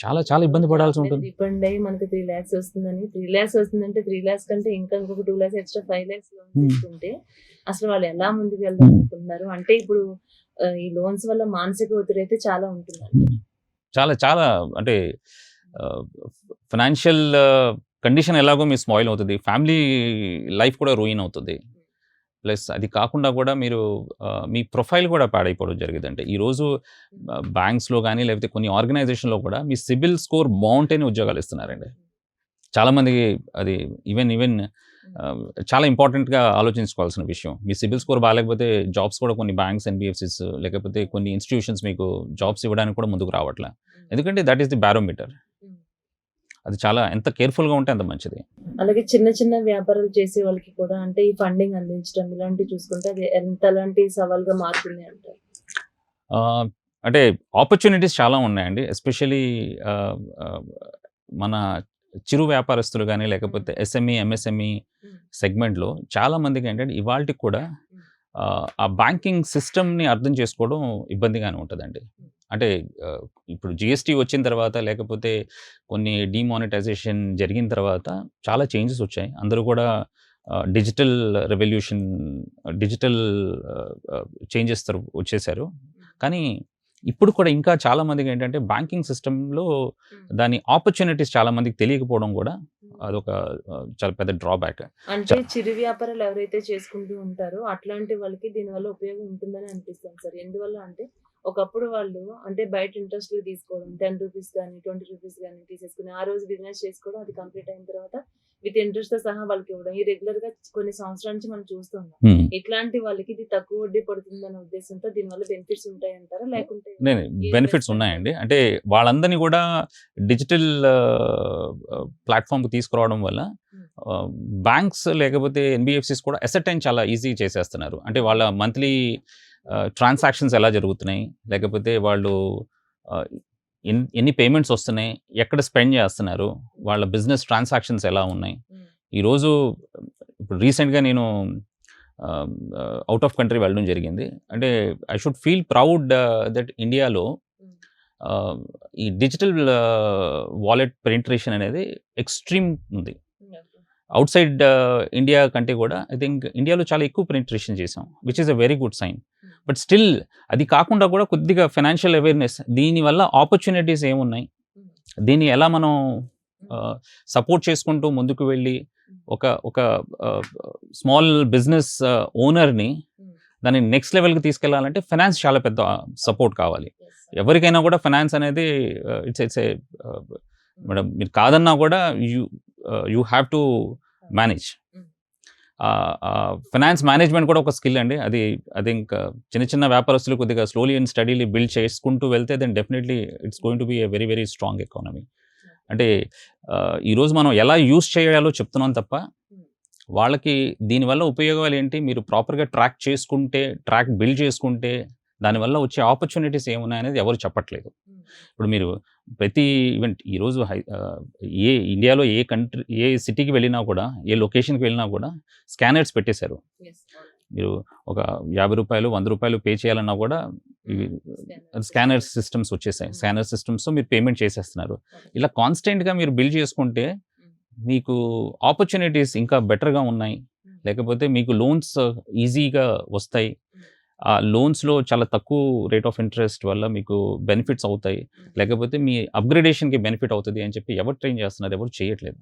చాలా చాలా ఇబ్బంది పడాల్సి ఉంటుంది. డిపెండ్ అయ్యి మనకి 3 lakhs వస్తుందని, 3 lakhs వస్తుందంటే 3 lakhs కంటే ఇంకా ఇంకొక 2 lakhs ఎక్స్ట్రా 5 lakhs లోన్ తీసుకుంటే అసలు వాళ్ళు ఎలా ముందుకు వెళ్దాం అనుకుంటున్నారు? అంటే ఇప్పుడు ఈ లోన్స్ వల్ల మానసిక ఒత్తిడి అయితే చాలా ఉంటుంది. చాలా చాలా అంటే ఫైనాన్షియల్ కండిషన్ ఎలాగో మీ స్పాయిల్ అవుతుంది, ఫ్యామిలీ లైఫ్ కూడా రూయిన్ అవుతుంది. ప్లస్ అది కాకుండా కూడా మీరు మీ ప్రొఫైల్ కూడా పాడైపోవడం జరిగిందంటే ఈరోజు బ్యాంక్స్లో కానీ లేకపోతే కొన్ని ఆర్గనైజేషన్లో కూడా మీ సిబిల్ స్కోర్ బాగుంటేనే ఉద్యోగాలు ఇస్తున్నారండి. చాలామందికి అది ఈవెన్ చాలా ఇంపార్టెంట్గా ఆలోచించుకోవాల్సిన విషయం. మీ సిబిల్ స్కోర్ బాగాలేకపోతే జాబ్స్ కూడా కొన్ని బ్యాంక్స్, NBFCs లేకపోతే కొన్ని ఇన్స్టిట్యూషన్స్ మీకు జాబ్స్ ఇవ్వడానికి కూడా ముందుకు రావట్లే. ఎందుకంటే దట్ ఈస్ ది బ్యారోమీటర్. అది చాలా ఎంత కేర్ఫుల్గా ఉంటే అంత మంచిది. అలాగే చిన్న చిన్న వ్యాపారాలు చేసే వాళ్ళకి కూడా అంటే ఈ ఫండింగ్ అందించడం ఇలాంటివి చూసుకుంటే అది ఎంతలాంటి సవాల్గా మారుతుంది అంటారు? అంటే ఆపర్చునిటీస్ చాలా ఉన్నాయండి. ఎస్పెషలీ మన చిరు వ్యాపారస్తులు కానీ లేకపోతే SME, MSME సెగ్మెంట్లో చాలామందికి ఏంటంటే ఇవాళకి కూడా ఆ బ్యాంకింగ్ సిస్టమ్ని అర్థం చేసుకోవడం ఇబ్బందిగానే ఉంటుందండి. అంటే ఇప్పుడు GST వచ్చిన తర్వాత లేకపోతే కొన్ని డిమానిటైజేషన్ జరిగిన తర్వాత చాలా చేంజెస్ వచ్చాయి. అందరూ కూడా డిజిటల్ రెవల్యూషన్, డిజిటల్ చేంజెస్ వచ్చేసారు. కానీ ఇప్పుడు కూడా ఇంకా చాలామందికి ఏంటంటే బ్యాంకింగ్ సిస్టంలో దాని ఆపర్చునిటీస్ చాలామందికి తెలియకపోవడం కూడా అదొక చాలా పెద్ద డ్రాబ్యాక్. అంటే చిరు వ్యాపారాలు ఎవరైతే చేసుకుంటూ ఉంటారో అట్లాంటి వాళ్ళకి దీనివల్ల ఉపయోగం ఉంటుందని అనిపిస్తుంది సార్. ఎందువల్ల అంటే ఒకప్పుడు వాళ్ళు అంటే బయట ఇంట్రెస్ట్ తీసుకోవడం 10 రూపీస్ కానీ 20 రూపీస్ కానీ తీసేసుకుని ఆ రోజు బిజినెస్ చేసుకోవడం, అది కంప్లీట్ అయిన తర్వాత విత్ ఇంట్రెస్ట్ తో సహా వాళ్ళకి ఇవ్వడం, ఈ రెగ్యులర్ గా కొన్ని సంవత్సరాల నుంచి మనం చూస్తున్నాం. ఇట్లాంటి వాళ్ళకి ఇది తక్కువ వడ్డీ పడుతుందనే ఉద్దేశంతో దీనివల్ల బెనిఫిట్స్ ఉంటాయంటారా లేకుంటే? బెనిఫిట్స్ ఉన్నాయండి. అంటే వాళ్ళందరినీ కూడా డిజిటల్ ప్లాట్ఫామ్కి తీసుకురావడం వల్ల బ్యాంక్స్ లేకపోతే NBFCs కూడా అసెర్టైన్ చాలా ఈజీ చేసేస్తున్నారు. అంటే వాళ్ళ మంత్లీ ట్రాన్సాక్షన్స్ ఎలా జరుగుతున్నాయి, లేకపోతే వాళ్ళు ఎన్ని పేమెంట్స్ వస్తున్నాయి, ఎక్కడ స్పెండ్ చేస్తున్నారు, వాళ్ళ బిజినెస్ ట్రాన్సాక్షన్స్ ఎలా ఉన్నాయి. ఈరోజు ఇప్పుడు రీసెంట్గా నేను అవుట్ ఆఫ్ కంట్రీ వెళ్ళడం జరిగింది. అంటే I should feel proud that ఇండియాలో ఈ డిజిటల్ వాలెట్ పెనిట్రేషన్ అనేది ఎక్స్ట్రీమ్ ఉంది. అవుట్ సైడ్ ఇండియా కంటే కూడా ఐ థింక్ ఇండియాలో చాలా ఎక్కువ పెనిట్రేషన్ చేసాం, which is a very good sign. But still అది కాకుండా కూడా కొద్దిగా ఫైనాన్షియల్ అవేర్నెస్, దీనివల్ల ఆపర్చునిటీస్ ఏమున్నాయి, దీన్ని ఎలా మనం సపోర్ట్ చేసుకుంటూ ముందుకు వెళ్ళి ఒక స్మాల్ బిజినెస్ ఓనర్ని దాన్ని నెక్స్ట్ లెవెల్కి తీసుకెళ్లాలంటే ఫైనాన్స్ చాలా పెద్ద సపోర్ట్ కావాలి. ఎవరికైనా కూడా ఫైనాన్స్ అనేది ఇట్స్ ఏ మేడం మీరు కాదన్నా కూడా you have to manage. Finance management కూడా ఒక స్కిల్ అండి. అది ఐ థింక్ చిన్న చిన్న వ్యాపారస్తులు కొద్దిగా స్లోలీ అండ్ స్టడీలీ బిల్డ్ చేసుకుంటూ వెళ్తే then definitely it's going to be a very very strong economy. అంటే ఈరోజు మనం ఎలా యూస్ చేయాలో చెప్తున్నాం తప్ప వాళ్ళకి దీనివల్ల ఉపయోగాలు ఏంటి మీరు ప్రాపర్గా ట్రాక్ బిల్డ్ చేసుకుంటే దానివల్ల వచ్చే ఆపర్చునిటీస్ ఏమున్నాయనేది ఎవరు చెప్పట్లేదు. ఇప్పుడు మీరు ప్రతి ఈవెంట్ ఈరోజు ఏ ఇండియాలో ఏ కంట్రీ ఏ సిటీకి వెళ్ళినా కూడా, ఏ లొకేషన్కి వెళ్ళినా కూడా స్కానర్స్ పెట్టేశారు. మీరు ఒక ₹50 ₹100 పే చేయాలన్నా కూడా ఇవి స్కానర్ సిస్టమ్స్ వచ్చేసాయి. స్కానర్ సిస్టమ్స్తో మీరు పేమెంట్ చేసేస్తున్నారు. ఇలా కాన్స్టెంట్గా మీరు బిల్డ్ చేసుకుంటే మీకు ఆపర్చునిటీస్ ఇంకా బెటర్గా ఉన్నాయి. లేకపోతే మీకు లోన్స్ ఈజీగా వస్తాయి. ఆ లోన్స్లో చాలా తక్కువ రేట్ ఆఫ్ ఇంట్రెస్ట్ వల్ల మీకు బెనిఫిట్స్ అవుతాయి. లేకపోతే మీ అప్గ్రేడేషన్కి బెనిఫిట్ అవుతుంది అని చెప్పి ఎవరు ట్రైన్ చేస్తున్నారు? ఎవరు చేయట్లేదు.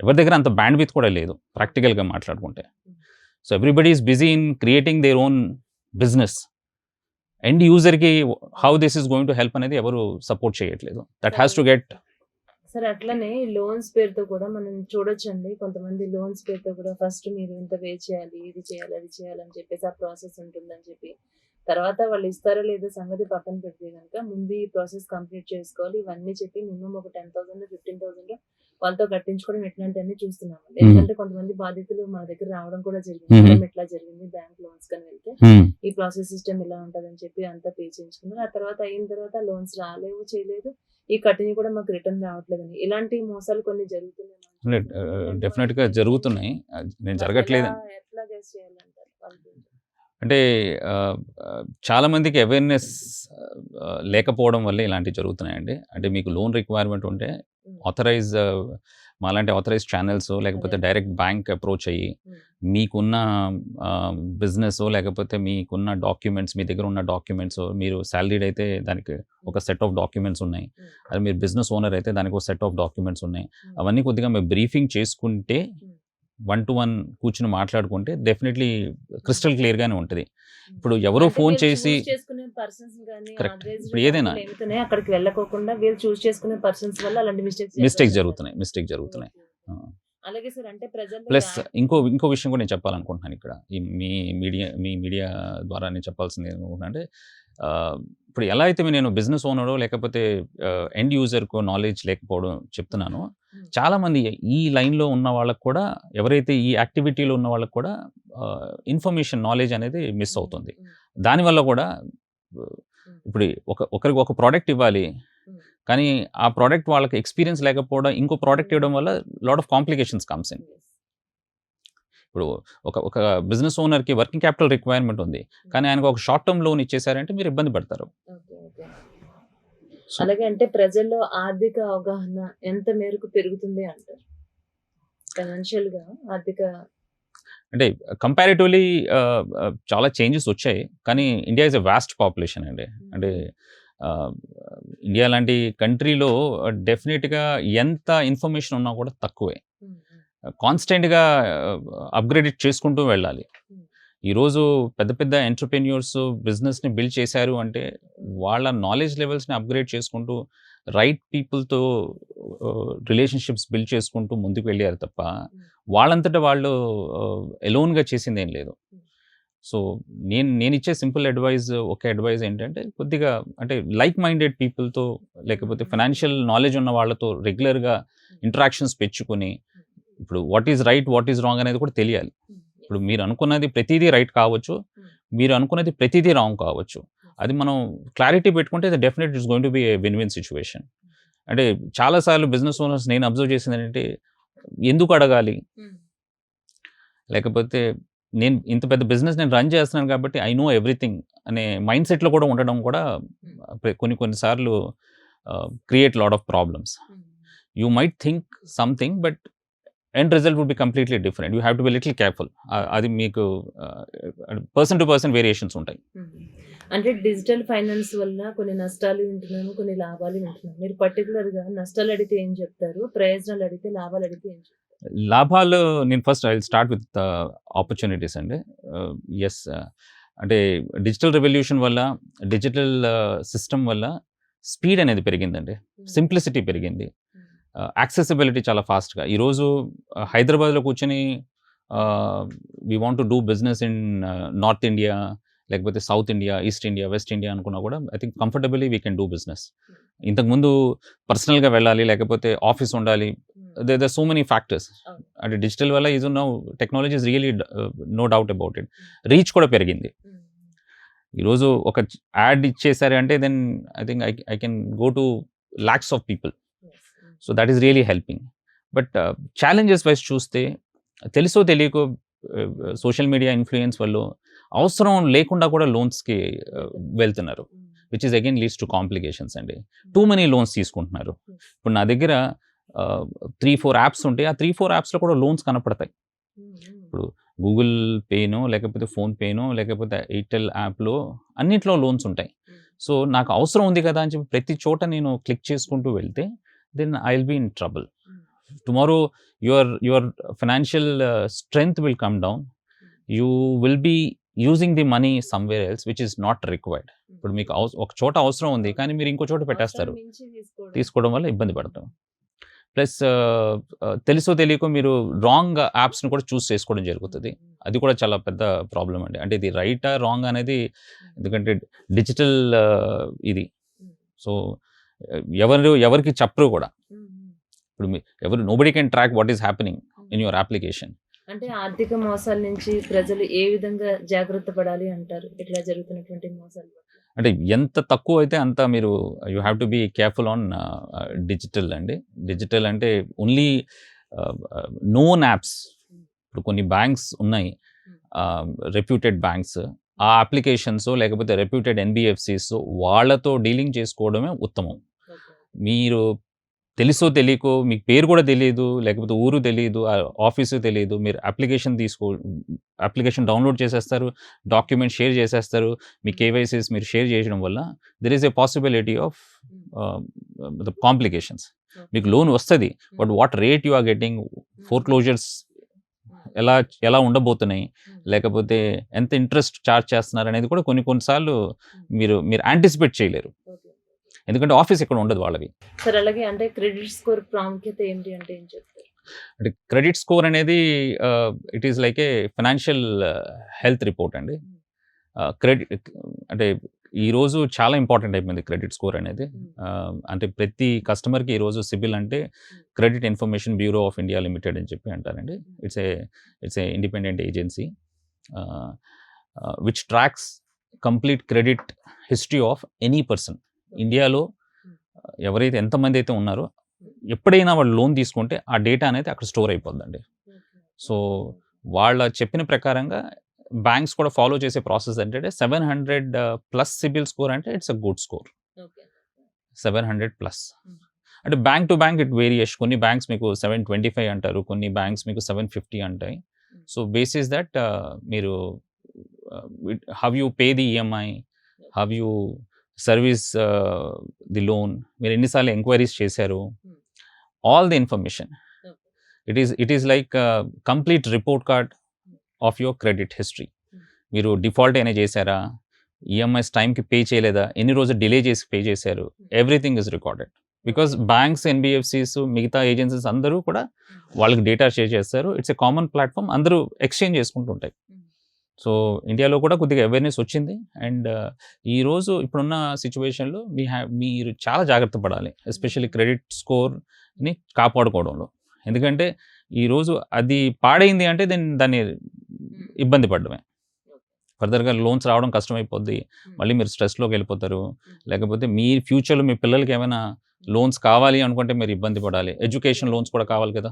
ఎవరి దగ్గర అంత బ్యాండ్ విత్ కూడా లేదు ప్రాక్టికల్గా మాట్లాడుకుంటే. So everybody is busy in creating their own business. End యూజర్కి how this is going to help అనేది ఎవరు సపోర్ట్ చేయట్లేదు. That has to get. సరే, అట్లనే లోన్స్ పేరుతో కూడా మనం చూడొచ్చండి. కొంతమంది లోన్స్ పేరుతో కూడా ఫస్ట్ మీరు ఇంత పే చేయాలి, ఇది చేయాలి, అది చేయాలని చెప్పేసి ఆ ప్రాసెస్ ఉంటుందని చెప్పి, తర్వాత వాళ్ళు ఇస్తారో లేదో సంగతి పక్కన పెడితే కనుక ముందు ఈ ప్రాసెస్ కంప్లీట్ చేసుకోవాలి ఇవన్నీ చెప్పి మినిమం ఒక 10,000 15,000 వాళ్ళతో కట్టించుకోవడం ఎట్లాంటివన్నీ చూస్తున్నాము. ఎందుకంటే కొంతమంది బాధితులు మన దగ్గర రావడం కూడా జరిగింది. ఎట్లా జరిగింది, బ్యాంక్ లోన్స్ కానీ వెళ్తే ఈ ప్రాసెస్ సిస్టమ్ ఇలా ఉంటుందని చెప్పి అంతా పే చేయించుకున్నారు. ఆ తర్వాత అయిన తర్వాత లోన్స్ రాలేవు, చేయలేదు, ఈ కట్టిని కూడా మాకు రిటర్న్ రావట్లేదని ఇలాంటి మోసాలు కొన్ని జరుగుతున్నాయి. డెఫినెట్గా జరుగుతున్నాయి. నేను జరగట్లేదు ఎట్లా గెస్ చేయాలంటారు? అంటే చాలామందికి అవేర్నెస్ లేకపోవడం వల్ల ఇలాంటివి జరుగుతున్నాయండి. అంటే మీకు లోన్ రిక్వైర్మెంట్ ఉంటే మాలాంటి ఆథరైజ్ ఛానల్స్ లేకపోతే డైరెక్ట్ బ్యాంక్ అప్రోచ్ అయ్యి మీకున్న బిజినెస్ లేకపోతే మీకున్న డాక్యుమెంట్స్, మీ దగ్గర ఉన్న డాక్యుమెంట్స్, మీరు శాలరీడ్ అయితే దానికి ఒక సెట్ ఆఫ్ డాక్యుమెంట్స్ ఉన్నాయి, అది మీరు బిజినెస్ ఓనర్ అయితే దానికి ఒక సెట్ ఆఫ్ డాక్యుమెంట్స్ ఉన్నాయి, అవన్నీ కొద్దిగా మీరు బ్రీఫింగ్ చేసుకుంటే 1-to-1 కూర్చుని మాట్లాడుకుంటే డెఫినెట్లీ క్రిస్టల్ క్లియర్గానే ఉంటుంది. ఇప్పుడు ఎవరో ఫోన్ చేసి కరెక్ట్, ఇప్పుడు ఏదైనా అక్కడికి వెళ్ళకోకుండా వీళ్ళు చూస్ చేసుకునే పర్సన్స్ వల్ల అలాంటి మిస్టేక్స్ జరుగుతున్నాయి. అలాగే సార్, అంటే ప్లస్ ఇంకో విషయం కూడా నేను చెప్పాలనుకుంటున్నాను ఇక్కడ. మీ మీడియా ద్వారా నేను చెప్పాల్సింది ఏంటంటే, ఇప్పుడు ఎలా అయితే నేను బిజినెస్ ఓనరో లేకపోతే ఎండ్ యూజర్కో నాలెడ్జ్ లేకపోవడం చెప్తున్నానో, చాలామంది ఈ లైన్లో ఉన్న వాళ్ళకు కూడా, ఎవరైతే ఈ యాక్టివిటీలో ఉన్న వాళ్ళకు కూడా ఇన్ఫర్మేషన్, నాలెడ్జ్ అనేది మిస్ అవుతుంది. దానివల్ల కూడా ఇప్పుడు ఒకరికి ఒక ప్రోడక్ట్ ఇవ్వాలి, కానీ ఆ ప్రోడక్ట్ వాళ్ళకి ఎక్స్పీరియన్స్ లేకపోవడం, ఇంకో ప్రోడక్ట్ ఇవ్వడం వల్ల lot of complications comes in. ఇప్పుడు ఒక బిజినెస్ ఓనర్కి వర్కింగ్ క్యాపిటల్ రిక్వైర్మెంట్ ఉంది, కానీ ఆయనకు ఒక షార్ట్ టర్మ్ లోన్ ఇచ్చేసారంటే మీరు ఇబ్బంది పడతారు. అలాగే అంటే ప్రజల్లో ఆర్థిక అవగాహన ఎంత మేరకు పెరుగుతుంది అంటారు? ఫైనాన్షియల్ గా ఆర్థిక అంటే కంపారిటివ్లీ చాలా చేంజెస్ వచ్చాయి, కానీ India is a vast population అండి. అంటే ఇండియా లాంటి కంట్రీలో డెఫినెట్గా ఎంత ఇన్ఫర్మేషన్ ఉన్నా కూడా తక్కువే. కాన్స్టెంట్గా అప్గ్రేడెడ్ చేసుకుంటూ వెళ్ళాలి. ఈరోజు పెద్ద పెద్ద ఎంటర్ప్రెన్యూర్స్ బిజినెస్ని బిల్డ్ చేశారు అంటే వాళ్ళ నాలెడ్జ్ లెవెల్స్ని అప్గ్రేడ్ చేసుకుంటూ రైట్ పీపుల్తో రిలేషన్షిప్స్ బిల్డ్ చేసుకుంటూ ముందుకు వెళ్ళారు తప్ప వాళ్ళంతటా వాళ్ళు ఎలోన్గా చేసింది ఏం లేదు. సో నేను ఇచ్చే సింపుల్ అడ్వైజ్ ఏంటంటే, కొద్దిగా అంటే లైక్ మైండెడ్ పీపుల్తో లేకపోతే ఫైనాన్షియల్ నాలెడ్జ్ ఉన్న వాళ్ళతో రెగ్యులర్గా ఇంటరాక్షన్స్ పెంచుకొని, ఇప్పుడు what is right, what is wrong అనేది కూడా తెలియాలి. ఇప్పుడు మీరు అనుకున్నది ప్రతిదీ రైట్ కావచ్చు, మీరు అనుకున్నది ప్రతిదీ రాంగ్ కావచ్చు. అది మనం క్లారిటీ పెట్టుకుంటే అది definite it's going to be A win situation. అంటే చాలాసార్లు బిజినెస్ ఓనర్స్ నేను అబ్జర్వ్ చేసింది ఏంటంటే, ఎందుకు అడగాలి, లేకపోతే నేను ఇంత పెద్ద బిజినెస్ నేను రన్ చేస్తున్నాను కాబట్టి ఐ నో ఎవ్రీథింగ్ అనే మైండ్ సెట్లో కూడా ఉండడం కూడా కొన్నిసార్లు create lot of problems. You might think something but end result would be completely different. You have to be little careful. అది మీకు పర్సన్ టు పర్సన్ వేరియేషన్స్ ఉంటాయి. అంటే డిజిటల్ ఫైనాన్స్ వల్ల కొన్ని నష్టాలు వింటున్నాము, కొన్ని లాభాలు వింటున్నాము. మీరు పర్టికులర్గా నష్టాలు అడిగితే ఏం చెప్తారు, ప్రయోజనాలు అడిగితే, లాభాలు అడిగితే ఏం చెప్తారు? లాభాలు నేను first I will start with opportunities అండి. ఎస్, అంటే డిజిటల్ రెవల్యూషన్ వల్ల, డిజిటల్ సిస్టమ్ వల్ల స్పీడ్ అనేది పెరిగిందండి, సింప్లిసిటీ పెరిగింది, యాక్సెసిబిలిటీ చాలా ఫాస్ట్గా. ఈరోజు హైదరాబాద్లో కూర్చొని we want to do business in north India, లేకపోతే south India, east India, west India అనుకున్నా కూడా I think comfortably we can do business. ఇంతకుముందు పర్సనల్గా వెళ్ళాలి, లేకపోతే ఆఫీస్ ఉండాలి, there are so many factors. అంటే డిజిటల్ వల్ల is now technology is really no doubt about it. Reach కూడా పెరిగింది. ఈరోజు ఒక యాడ్ ఇచ్చేసారు అంటే then I think I can go to lakhs of people. So that is really helping. But challenges wise చూస్తే తెలుసో తెలియకో సోషల్ మీడియా ఇన్ఫ్లుయెన్స్ వల్ల అవసరం లేకుండా కూడా లోన్స్కి వెళ్తున్నారు, which is again leads to complications అండి. టూ మనీ లోన్స్ తీసుకుంటున్నారు. ఇప్పుడు నా దగ్గర 3-4 యాప్స్ ఉంటాయి. ఆ 3-4 యాప్స్లో కూడా లోన్స్ కనపడతాయి. ఇప్పుడు గూగుల్ పేనో లేకపోతే ఫోన్పేనో లేకపోతే ఎయిర్టెల్ యాప్లో అన్నింటిలో లోన్స్ ఉంటాయి. సో నాకు అవసరం ఉంది కదా అని చెప్పి ప్రతి చోట నేను క్లిక్ చేసుకుంటూ వెళ్తే then I will be in trouble. Tomorrow your financial strength will come down. You will be using the money somewhere else which is not required. ఇప్పుడు మీకు ఒక చోట అవసరం ఉంది కానీ మీరు ఇంకో చోట పెట్టేస్తారు, తీసుకోవడం వల్ల ఇబ్బంది పడతాం. ప్లస్ తెలుసో తెలియకో మీరు రాంగ్ యాప్స్ని కూడా చూస్ చేసుకోవడం జరుగుతుంది. అది కూడా చాలా పెద్ద ప్రాబ్లం అండి. అంటే ఇది రైటా రాంగ్ అనేది, ఎందుకంటే డిజిటల్ ఇది. సో ఎవరికి చెప్పరు కూడా. ఇప్పుడు nobody can track what is happening in your application. అంటే ఆర్థిక మోసాల నుంచి ప్రజలు ఏ విధంగా జాగ్రత్త పడాలి అంటారు ఇట్లా జరుగుతున్నటువంటి మోసాలు? అంటే ఎంత తక్కువ అయితే అంత మీరు you have to be careful on digital అండి. డిజిటల్ అంటే ఓన్లీ నోన్ యాప్స్. ఇప్పుడు కొన్ని బ్యాంక్స్ ఉన్నాయి, రెప్యూటెడ్ బ్యాంక్స్, ఆ అప్లికేషన్స్ లేకపోతే రెప్యూటెడ్ ఎన్బిఎఫ్సిస్ వాళ్ళతో డీలింగ్ చేసుకోవడమే ఉత్తమం. మీరు తెలుసో తెలియకో మీకు పేరు కూడా తెలియదు, లేకపోతే ఊరు తెలియదు, ఆఫీసు తెలియదు, మీరు అప్లికేషన్ డౌన్లోడ్ చేసేస్తారు, డాక్యుమెంట్ షేర్ చేసేస్తారు, మీ కేవైసీస్ మీరు షేర్ చేయడం వల్ల there is a possibility of complications. మీకు లోన్ వస్తుంది, but what rate you are getting, foreclosures ఎలా ఉండబోతున్నాయి, లేకపోతే ఎంత ఇంట్రెస్ట్ ఛార్జ్ చేస్తున్నారు అనేది కూడా కొన్నిసార్లు మీరు యాంటిసిపేట్ చేయలేరు, ఎందుకంటే ఆఫీస్ ఇక్కడ ఉండదు వాళ్ళవి. సార్ అలాగే అంటే క్రెడిట్ స్కోర్ ప్రాముఖ్యత ఏంటి అంటే ఏం చెప్తారు? అంటే క్రెడిట్ స్కోర్ అనేది it is like A financial health report అండి. క్రెడిట్ అంటే ఈరోజు చాలా ఇంపార్టెంట్ అయిపోయింది క్రెడిట్ స్కోర్ అనేది. అంటే ప్రతి కస్టమర్కి ఈరోజు సిబిల్ అంటే credit information bureau of India limited అని చెప్పి అంటారండి. It's a independent agency which tracks complete credit history of any person. ఇండియాలో ఎవరైతే ఎంతమంది అయితే ఉన్నారో ఎప్పుడైనా వాళ్ళు లోన్ తీసుకుంటే ఆ డేటా అనేది అక్కడ స్టోర్ అయిపోద్దండి. సో వాళ్ళ చెప్పిన ప్రకారంగా బ్యాంక్స్ కూడా ఫాలో చేసే ప్రాసెస్ అంటే 700+ సిబిల్ స్కోర్ అంటే ఇట్స్ అ గుడ్ స్కోర్. 700+. అంటే bank to bank it variation. కొన్ని బ్యాంక్స్ మీకు 725 అంటారు, కొన్ని బ్యాంక్స్ మీకు 750 అంటాయి. సో బేసిస్ దట్ మీరు how you pay the EMI, how you service the loan, మీరు ఎన్నిసార్లు ఎంక్వైరీస్ చేశారు, all the information. It is like complete report card of your credit history. మీరు డిఫాల్ట్ అయినా చేశారా, ఈఎంఐస్ టైంకి పే చేయలేదా, ఎన్ని రోజులు డిలే చేసి పే చేశారు, everything is recorded. Because banks, NBFCs, మిగతా ఏజెన్సీస్ అందరూ కూడా వాళ్ళకి డేటా షేర్ చేస్తారు. ఇట్స్ ఎ కామన్ ప్లాట్ఫామ్, అందరూ ఎక్స్చేంజ్ చేసుకుంటూ ఉంటాయి. సో ఇండియాలో కూడా కొద్దిగా అవేర్నెస్ వచ్చింది. అండ్ ఈరోజు ఇప్పుడున్న సిచ్యువేషన్లో మీరు చాలా జాగ్రత్త పడాలి, ఎస్పెషల్లీ క్రెడిట్ స్కోర్ని కాపాడుకోవడంలో. ఎందుకంటే ఈరోజు అది పాడైంది అంటే దాన్ని ఇబ్బంది పడడమే. ఫర్దర్గా లోన్స్ రావడం కష్టమైపోద్ది, మళ్ళీ మీరు స్ట్రెస్లోకి వెళ్ళిపోతారు. లేకపోతే మీ ఫ్యూచర్లో మీ పిల్లలకి ఏమైనా లోన్స్ కావాలి అనుకుంటే మీరు ఇబ్బంది పడాలి. ఎడ్యుకేషన్ లోన్స్ కూడా కావాలి కదా.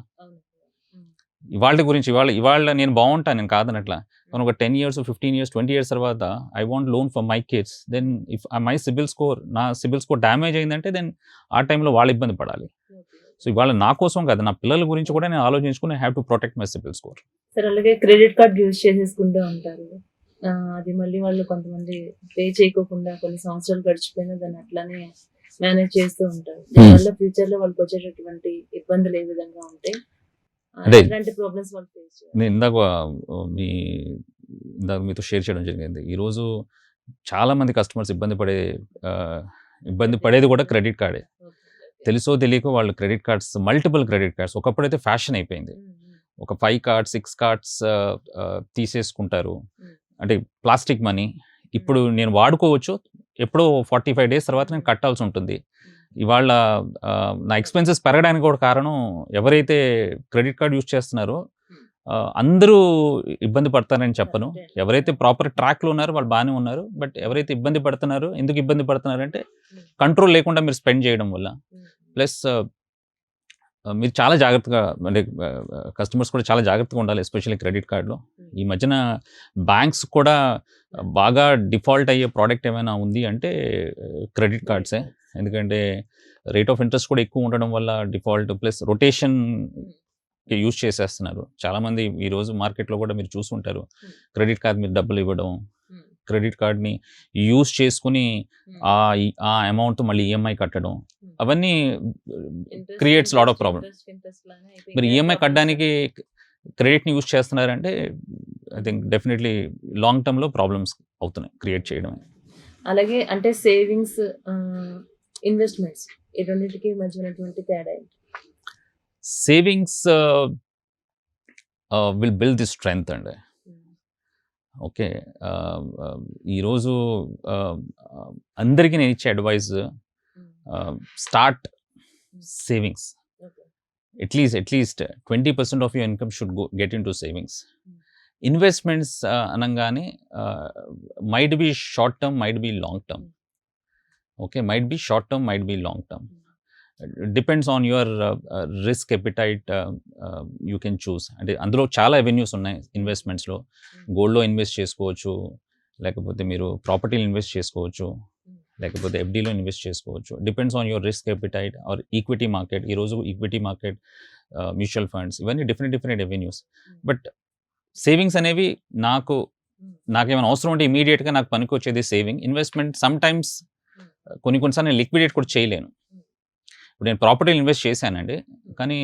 ఇవాళ గురించి ఇవాళ నేను బాగుంటాను, నేను కాదనట్లా. కానీ ఒక 10 years, 15 years, 20 years తర్వాత I want loan for my kids. Then if my నా సిబిల్ స్కోర్ డ్యామేజ్ అయిందంటే దెన్ ఆ టైంలో వాళ్ళు ఇబ్బంది పడాలి. సో ఇవాళ నా కోసం కాదు, నా పిల్లల గురించి కూడా నేను ఆలోచించుకుని I have to protect my CIBIL score. Sir అలాగే క్రెడిట్ కార్డ్ యూజ్ చేసేసుకుంటూ ఉంటారు, అది మళ్ళీ వాళ్ళు కొంతమంది పే చేయకోకుండా కొన్ని సంవత్సరాలు గడిచిపోయినా దాన్ని అట్లానే మేనేజ్ చేస్తూ ఉంటారు. దానివల్ల ఫ్యూచర్లో వాళ్ళకి వచ్చేటటువంటి ఇబ్బందులు ఏ విధంగా ఉంటాయి, ఎలాంటి ప్రాబ్లమ్స్ వాళ్ళు ఫేస్ చేయాలి? నేను ఇందాక మీతో షేర్ చేయడం జరిగింది. ఈరోజు చాలామంది కస్టమర్స్ ఇబ్బంది పడేది కూడా క్రెడిట్ కార్డే. తెలుసో తెలియకో వాళ్ళు credit cards, multiple credit cards, ఒకప్పుడైతే ఫ్యాషన్ అయిపోయింది. ఒక 5 cards 6 cards తీసేసుకుంటారు. అంటే ప్లాస్టిక్ మనీ. ఇప్పుడు నేను వాడుకోవచ్చు, ఎప్పుడో 45 days తర్వాత నేను కట్టాల్సి ఉంటుంది. ఇవాళ నా ఎక్స్పెన్సెస్ పెరగడానికి కూడా కారణం ఎవరైతే క్రెడిట్ కార్డ్ యూజ్ చేస్తున్నారో అందరూ ఇబ్బంది పడతారని చెప్పను. ఎవరైతే ప్రాపర్ ట్రాక్లో ఉన్నారో వాళ్ళు బాగానే ఉన్నారు. బట్ ఎవరైతే ఇబ్బంది పడుతున్నారో, ఎందుకు ఇబ్బంది పడుతున్నారంటే కంట్రోల్ లేకుండా మీరు స్పెండ్ చేయడం వల్ల. ప్లస్ మీరు చాలా జాగ్రత్తగా, అంటే కస్టమర్స్ కూడా చాలా జాగ్రత్తగా ఉండాలి, ఎస్పెషల్లీ క్రెడిట్ కార్డులో. ఈ మధ్యన బ్యాంక్స్ కూడా బాగా డిఫాల్ట్ అయ్యే ప్రోడక్ట్ ఏమైనా ఉంది అంటే క్రెడిట్ కార్డ్సే. ఎందుకంటే రేట్ ఆఫ్ ఇంట్రెస్ట్ కూడా ఎక్కువ ఉండడం వల్ల డిఫాల్ట్, ప్లస్ రొటేషన్ యూజ్ చేసేస్తున్నారు చాలామంది. ఈరోజు మార్కెట్లో కూడా మీరు చూసుంటారు, క్రెడిట్ కార్డ్ మీద డబ్బులు ఇవ్వడం, క్రెడిట్ కార్డ్ని యూజ్ చేసుకుని ఆ అమౌంట్ మళ్ళీ ఈఎంఐ కట్టడం, అవన్నీ క్రియేట్స్ లాట్ ఆఫ్ ప్రాబ్లమ్. మీరు ఈఎంఐ కట్టడానికి క్రెడిట్ని యూజ్ చేస్తున్నారంటే ఐ థింక్ డెఫినెట్లీ లాంగ్ టర్మ్లో ప్రాబ్లమ్స్ అవుతున్నాయి క్రియేట్ చేయడం. అలాగే అంటే సేవింగ్స్, ఇన్వెస్ట్మెంట్స్, ఈ రెండింటికి మధ్య ఉన్నటువంటి తేడా ఏంటి? Savings will build the strength అండి. ఓకే, ఈరోజు అందరికీ నేను ఇచ్చే advice, start savings. At least 20% of your income should get in to savings. Investments అనగానే might be short term, might be long term. Okay, might be short term, might be long term. Depends on your risk appetite, you can choose. అంటే అందులో చాలా avenues ఉన్నాయి ఇన్వెస్ట్మెంట్స్లో. గోల్డ్లో invest చేసుకోవచ్చు, లేకపోతే మీరు ప్రాపర్టీలో invest చేసుకోవచ్చు, లేకపోతే ఎఫ్డీలో ఇన్వెస్ట్ చేసుకోవచ్చు. Depends on your risk appetite. Or equity market, ఈరోజు ఈక్విటీ మార్కెట్, మ్యూచువల్ ఫండ్స్, ఇవన్నీ డిఫరెంట్ అవెన్యూస్. బట్ సేవింగ్స్ అనేవి నాకేమైనా అవసరం ఉంటే ఇమీడియట్గా నాకు పనికి వచ్చేది సేవింగ్. ఇన్వెస్ట్మెంట్ సమ్ టైమ్స్ కొన్నిసార్లు నేను లిక్విడేట్ కూడా చేయలేను. ఇప్పుడు నేను ప్రాపర్టీని ఇన్వెస్ట్ చేశానండి, కానీ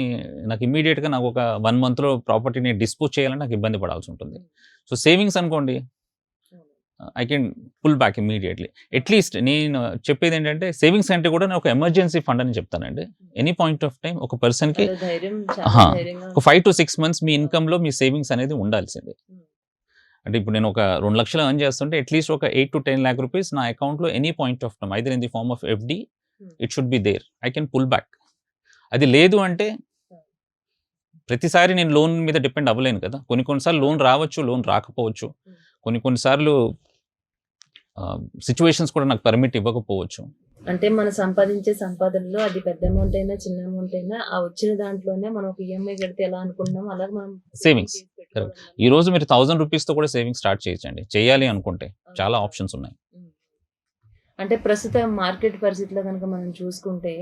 నాకు ఇమ్మీడియట్గా నాకు ఒక 1 monthలో ప్రాపర్టీని డిస్పోజ్ చేయాలని నాకు ఇబ్బంది పడాల్సి ఉంటుంది. సో సేవింగ్స్ అనుకోండి, I can pull back immediately. At least నేను చెప్పేది ఏంటంటే సేవింగ్స్ అంటే కూడా నేను ఒక ఎమర్జెన్సీ ఫండ్ అని చెప్తానండి. ఎనీ పాయింట్ ఆఫ్ టైం ఒక పర్సన్కి ఒక 5 to 6 months మీ ఇన్కమ్లో మీ సేవింగ్స్ అనేది ఉండాల్సిందే. అంటే ఇప్పుడు నేను ఒక 2 లక్షలు ఎర్న్ చేస్తుంటే అట్లీస్ట్ ఒక 8 to 10 lakh rupees నా అకౌంట్లో any point of time, either in the form of FD, it should be there. I can pull back. అది లేదు అంటే ప్రతిసారి నేను లోన్ మీద డిపెండ్ అవ్వలేను కదా. కొన్నిసార్లు లోన్ రావచ్చు, లోన్ రాకపోవచ్చు. కొన్నిసార్లు సిచ్యువేషన్స్ కూడా నాకు పర్మిట్ ఇవ్వకపోవచ్చు. అంటే మనం సంపాదించే సంపాదనలో అది పెద్ద అమౌంట్ అయినా చిన్న అమౌంట్ అయినా ఆ వచ్చిన దాంట్లోనే మనం ఒక ఈఎంఐ కడితే ఎలా అనుకున్నాం అలాగే మనం సేవింగ్స్. ఈ రోజు మీరు 1000 రూపీస్తో కూడా సేవింగ్స్ స్టార్ట్ చేయొచ్చండి, చేయాలి అనుకుంటే. చాలా ఆప్షన్స్ ఉన్నాయి. అంటే ప్రస్తుత మార్కెట్ పరిస్థితిలో కనుక మనం చూసుకుంటే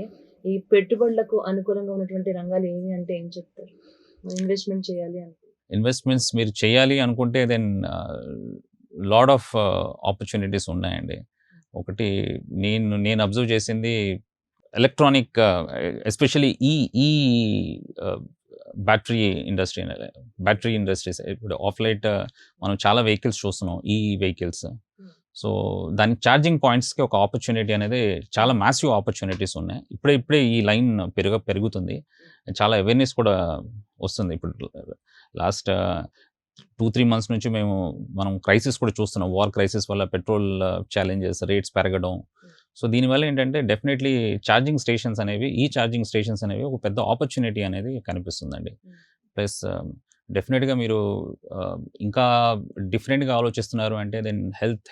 ఈ పెట్టుబడులకు అనుకూలంగా ఉన్నటువంటి రంగాలు ఏమి అంటే ఏం చెప్తారు? ఇన్వెస్ట్మెంట్ చేయాలి అనుకుంటే, ఇన్వెస్ట్మెంట్స్ మీరు చేయాలి అనుకుంటే దెన్ లాట్ ఆఫ్ ఆపర్చునిటీస్ ఉన్నాయండి. ఒకటి నేను అబ్జర్వ్ చేసింది ఎలక్ట్రానిక్, ఎస్పెషల్లీ ఈ బ్యాటరీ ఇండస్ట్రీస్. ఇప్పుడు ఆఫ్ లైట్ మనం చాలా వెహికల్స్ చూస్తున్నాం, ఈ వెహికల్స్. సో దానికి ఛార్జింగ్ పాయింట్స్కి ఒక ఆపర్చునిటీ అనేది, చాలా మ్యాసివ్ ఆపర్చునిటీస్ ఉన్నాయి. ఇప్పుడే ఈ లైన్ పెరుగుతుంది. చాలా అవేర్నెస్ కూడా వస్తుంది. ఇప్పుడు లాస్ట్ 2-3 months నుంచి మనం క్రైసిస్ కూడా చూస్తున్నాం. వార్ క్రైసిస్ వల్ల పెట్రోల్ ఛాలెంజెస్, రేట్స్ పెరగడం. సో దీనివల్ల ఏంటంటే డెఫినెట్లీ ఛార్జింగ్ స్టేషన్స్ అనేవి ఒక పెద్ద ఆపర్చునిటీ అనేది కనిపిస్తుందండి. ప్లస్ డెఫినెట్గా మీరు ఇంకా డిఫరెంట్గా ఆలోచిస్తున్నారు అంటే then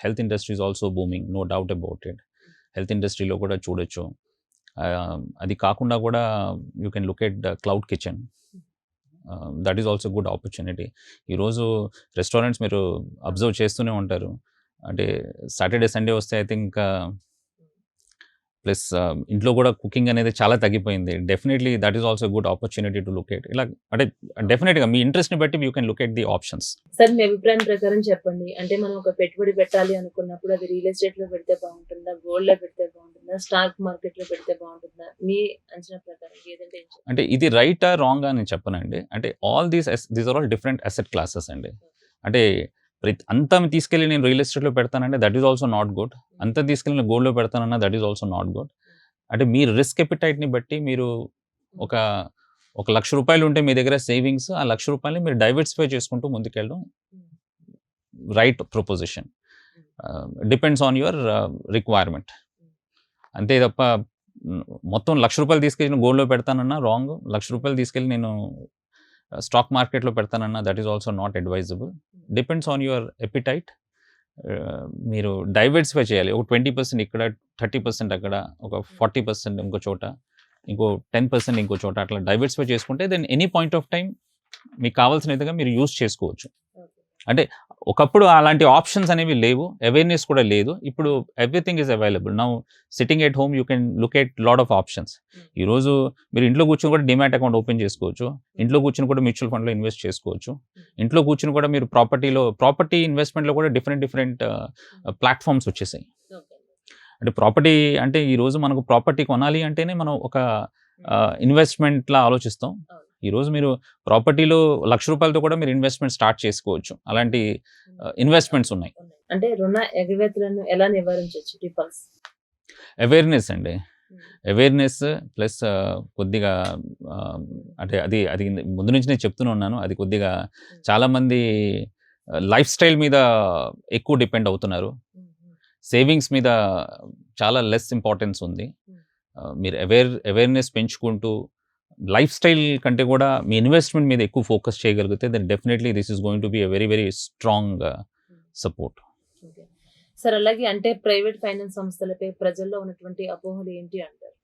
health industry is also booming, no doubt about it. Health ఇండస్ట్రీలో కూడా చూడొచ్చు. అది కాకుండా కూడా you can look at cloud kitchen. That is also good opportunity. ఈరోజు రెస్టారెంట్స్ మీరు అబ్జర్వ్ చేస్తూనే ఉంటారు. అంటే సాటర్డే సండే వస్తే ఐ థింక్ ప్లస్ ఇంట్లో కూడా కుకింగ్ అనేది చాలా తగ్గిపోయింది. Definitely that is also good opportunity to look at. ఇలా అంటే డెఫినెట్గా మీ ఇంట్రెస్ట్ని బట్టి you can look at the options. Sir మీ అభిప్రాయం ప్రకారం చెప్పండి, అంటే మనం ఒక పెట్టుబడి పెట్టాలి అనుకున్నప్పుడు అది రియల్ ఎస్టేట్లో పెడితే బాగుంటుందా, గోల్డ్లో పెడితే బాగుంటుందా, స్టాక్ మార్కెట్లో పెడితే బాగుంటుందా? మీ అంచనా ప్రకారం ఏదంటే అంటే ఇది రైటా రాంగ్ అని చెప్పనండి. అంటే all these are all different asset classes అండి. అంటే అంతా తీసుకెళ్ళి నేను రియల్ ఎస్టేట్లో పెడతానంటే that is also not good. అంతా తీసుకెళ్ళి నేను గోల్డ్లో పెడతానన్నా that is also not good. అంటే మీ రిస్క్ ఎపిటైట్ని బట్టి మీరు ఒక ₹1,00,000 ఉంటే మీ దగ్గర సేవింగ్స్, ఆ ₹1,00,000 మీరు డైవర్సిఫై చేసుకుంటూ ముందుకెళ్ళడం right proposition. Depends on your requirement. అంతే తప్ప మొత్తం ₹1,00,000 తీసుకెళ్ళి గోల్డ్లో పెడతానన్నా రాంగ్. ₹1,00,000 తీసుకెళ్ళి నేను స్టాక్ మార్కెట్లో పెడతానన్నా that is also not advisable. Depends on your appetite. మీరు డైవర్సిఫై చేయాలి. ఒక 20% ఇక్కడ, 30% అక్కడ, ఒక 40% ఇంకో చోట, ఇంకో 10% ఇంకో చోట, అట్లా డైవర్సిఫై చేసుకుంటే then any point of time మీకు కావాల్సిన విధంగా మీరు యూస్ చేసుకోవచ్చు. అంటే ఒకప్పుడు అలాంటి ఆప్షన్స్ అనేవి లేవు, అవేర్నెస్ కూడా లేదు. ఇప్పుడు everything is available now. Sitting at home you can look at lot of options. ఈరోజు మీరు ఇంట్లో కూర్చొని కూడా డిమాట్ అకౌంట్ ఓపెన్ చేసుకోవచ్చు, ఇంట్లో కూర్చొని కూడా మ్యూచువల్ ఫండ్లో ఇన్వెస్ట్ చేసుకోవచ్చు, ఇంట్లో కూర్చొని కూడా మీరు ప్రాపర్టీ ఇన్వెస్ట్మెంట్లో కూడా డిఫరెంట్ ప్లాట్ఫామ్స్ వచ్చేసాయి. అంటే ప్రాపర్టీ అంటే ఈరోజు మనకు ప్రాపర్టీ కొనాలి అంటేనే మనం ఒక ఇన్వెస్ట్మెంట్లా ఆలోచిస్తాం. ఈరోజు మీరు ప్రాపర్టీలో ₹1,00,000 కూడా మీరు ఇన్వెస్ట్మెంట్ స్టార్ట్ చేసుకోవచ్చు. అలాంటి ఇన్వెస్ట్మెంట్స్ ఉన్నాయి. అంటే రుణ ఎగవేతలను ఎలా నివారించవచ్చు? టిప్స్ అవేర్నెస్ అండి. అవేర్నెస్ ప్లస్ కొద్దిగా అంటే అది ముందు నుంచి నేను చెప్తూనే ఉన్నాను. అది కొద్దిగా చాలామంది లైఫ్ స్టైల్ మీద ఎక్కువ డిపెండ్ అవుతున్నారు. సేవింగ్స్ మీద చాలా లెస్ ఇంపార్టెన్స్ ఉంది. మీరు అవేర్నెస్ పెంచుకుంటూ లైఫ్ స్టైల్ కంటే కూడా మీ ఇన్వెస్ట్మెంట్ మీద ఎక్కువ ఫోకస్ చేయగలిగితే then definitely this is going to be a very very strong support. Sir, అలాగే అంటే ప్రైవేట్ ఫైనాన్స్ సంస్థలపై ప్రజల్లో ఉన్నటువంటి అపోహలు ఏంటి అంటారు?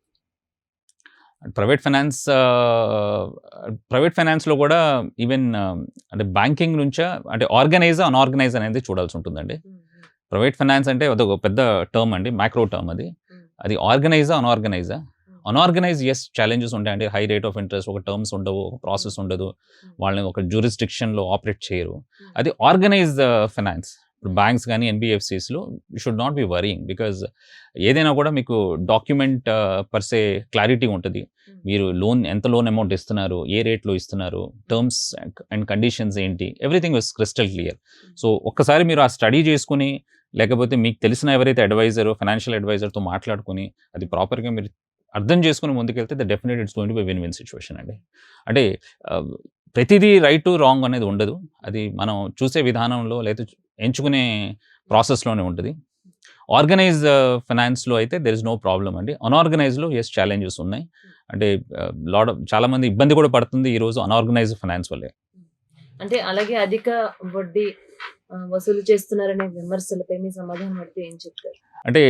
ప్రైవేట్ ఫైనాన్స్లో కూడా ఈవెన్ అంటే బ్యాంకింగ్ నుంచా అంటే ఆర్గనైజ్ అన్ఆర్గనైజ్ అనేది చూడాల్సి ఉంటుందండి. ప్రైవేట్ ఫైనాన్స్ అంటే అదొక పెద్ద టర్మ్ అండి, మైక్రో టర్మ్. అది ఆర్గనైజా అన్ఆర్గనైజా? అన్ఆర్గనైజ్ ఎస్ ఛాలెంజెస్ ఉంటాయి. అంటే హై రేట్ ఆఫ్ ఇంట్రెస్ట్, ఒక టర్మ్స్ ఉండవు, ఒక ప్రాసెస్ ఉండదు, వాళ్ళని ఒక జ్యూరిస్డిక్షన్లో ఆపరేట్ చేయరు. అది ఆర్గనైజ్ ఫైనాన్స్. ఇప్పుడు బ్యాంక్స్ కానీ ఎన్బిఎఫ్సిస్లో you should not be worrying, because ఏదైనా కూడా మీకు డాక్యుమెంట్ పర్సే క్లారిటీ ఉంటుంది. మీరు ఎంత లోన్ అమౌంట్ ఇస్తున్నారు, ఏ రేట్లో ఇస్తున్నారు, టర్మ్స్ అండ్ కండిషన్స్ ఏంటి, everything was crystal clear. So ఒక్కసారి మీరు ఆ స్టడీ చేసుకుని, లేకపోతే మీకు తెలిసిన ఎవరైతే ఫైనాన్షియల్ అడ్వైజర్తో మాట్లాడుకుని అది ప్రాపర్గా మీరు అర్థం చేసుకుని ముందుకెళ్తే the definite it's going to B win win situation అండి. అంటే ప్రతిదీ రైట్ రాంగ్ అనేది ఉండదు. అది మనం చూసే విధానంలో లేదా ఎంచుకునే ప్రాసెస్లోనే ఉంటుంది. ఆర్గనైజ్ ఫైనాన్స్లో అయితే దెర్ ఇస్ నో ప్రాబ్లం అండి. అన్ఆర్గనైజ్లో ఎస్ ఛాలెంజెస్ ఉన్నాయి. అంటే చాలామంది ఇబ్బంది కూడా పడుతుంది ఈరోజు అన్ఆర్గనైజ్ ఫైనాన్స్ వల్లే. అంటే అలాగే అధిక వడ్డీ వసూలు చేస్తున్నారనే విమర్శలపై మీ సమాధానం అయితే ఏం చెప్తారు? అంటే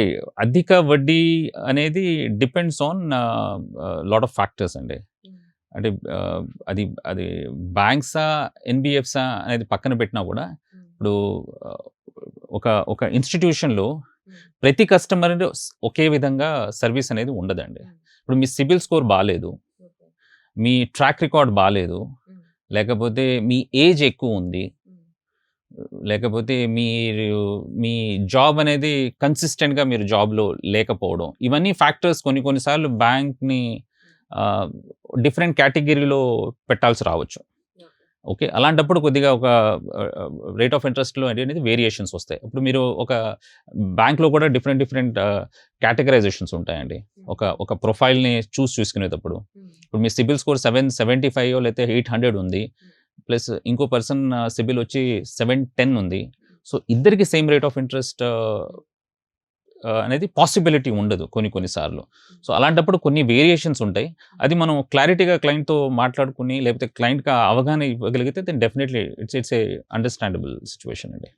అధిక వడ్డీ అనేది depends on lot of factors అండి. అంటే అది బ్యాంక్సా ఎన్బిఎఫ్సా అనేది పక్కన పెట్టినా కూడా ఇప్పుడు ఒక ఇన్స్టిట్యూషన్లో ప్రతి కస్టమర్ ఒకే విధంగా సర్వీస్ అనేది ఉండదండి. ఇప్పుడు మీ సిబిల్ స్కోర్ బాగాలేదు, మీ ట్రాక్ రికార్డ్ బాగాలేదు, లేకపోతే మీ ఏజ్ ఎక్కువ ఉంది, లేకపోతే మీ జాబ్ అనేది కన్సిస్టెంట్గా మీరు జాబ్లో లేకపోవడం, ఇవన్నీ ఫ్యాక్టర్స్ కొన్నిసార్లు బ్యాంక్ని డిఫరెంట్ కేటగిరీలో పెట్టాల్సి రావచ్చు. ఓకే, అలాంటప్పుడు కొద్దిగా ఒక రేట్ ఆఫ్ ఇంట్రెస్ట్లో అనేది వేరియేషన్స్ వస్తాయి. ఇప్పుడు మీరు ఒక బ్యాంక్లో కూడా డిఫరెంట్ కేటగరైజేషన్స్ ఉంటాయండి. ఒక ప్రొఫైల్ని చూసుకునేటప్పుడు ఇప్పుడు మీ సిబిల్ స్కోర్ 775 లేకపోతే 800 ఉంది, ప్లస్ ఇంకో పర్సన్ సిబిల్ వచ్చి 710 ఉంది. సో ఇద్దరికి సేమ్ రేట్ ఆఫ్ ఇంట్రెస్ట్ అనేది పాసిబిలిటీ ఉండదు కొన్నిసార్లు. సో అలాంటప్పుడు కొన్ని వేరియేషన్స్ ఉంటాయి. అది మనం క్లారిటీగా క్లయింట్తో మాట్లాడుకుని, లేకపోతే క్లయింట్కి అవగాహన ఇవ్వగలిగితే then definitely it's a understandable situation అండి.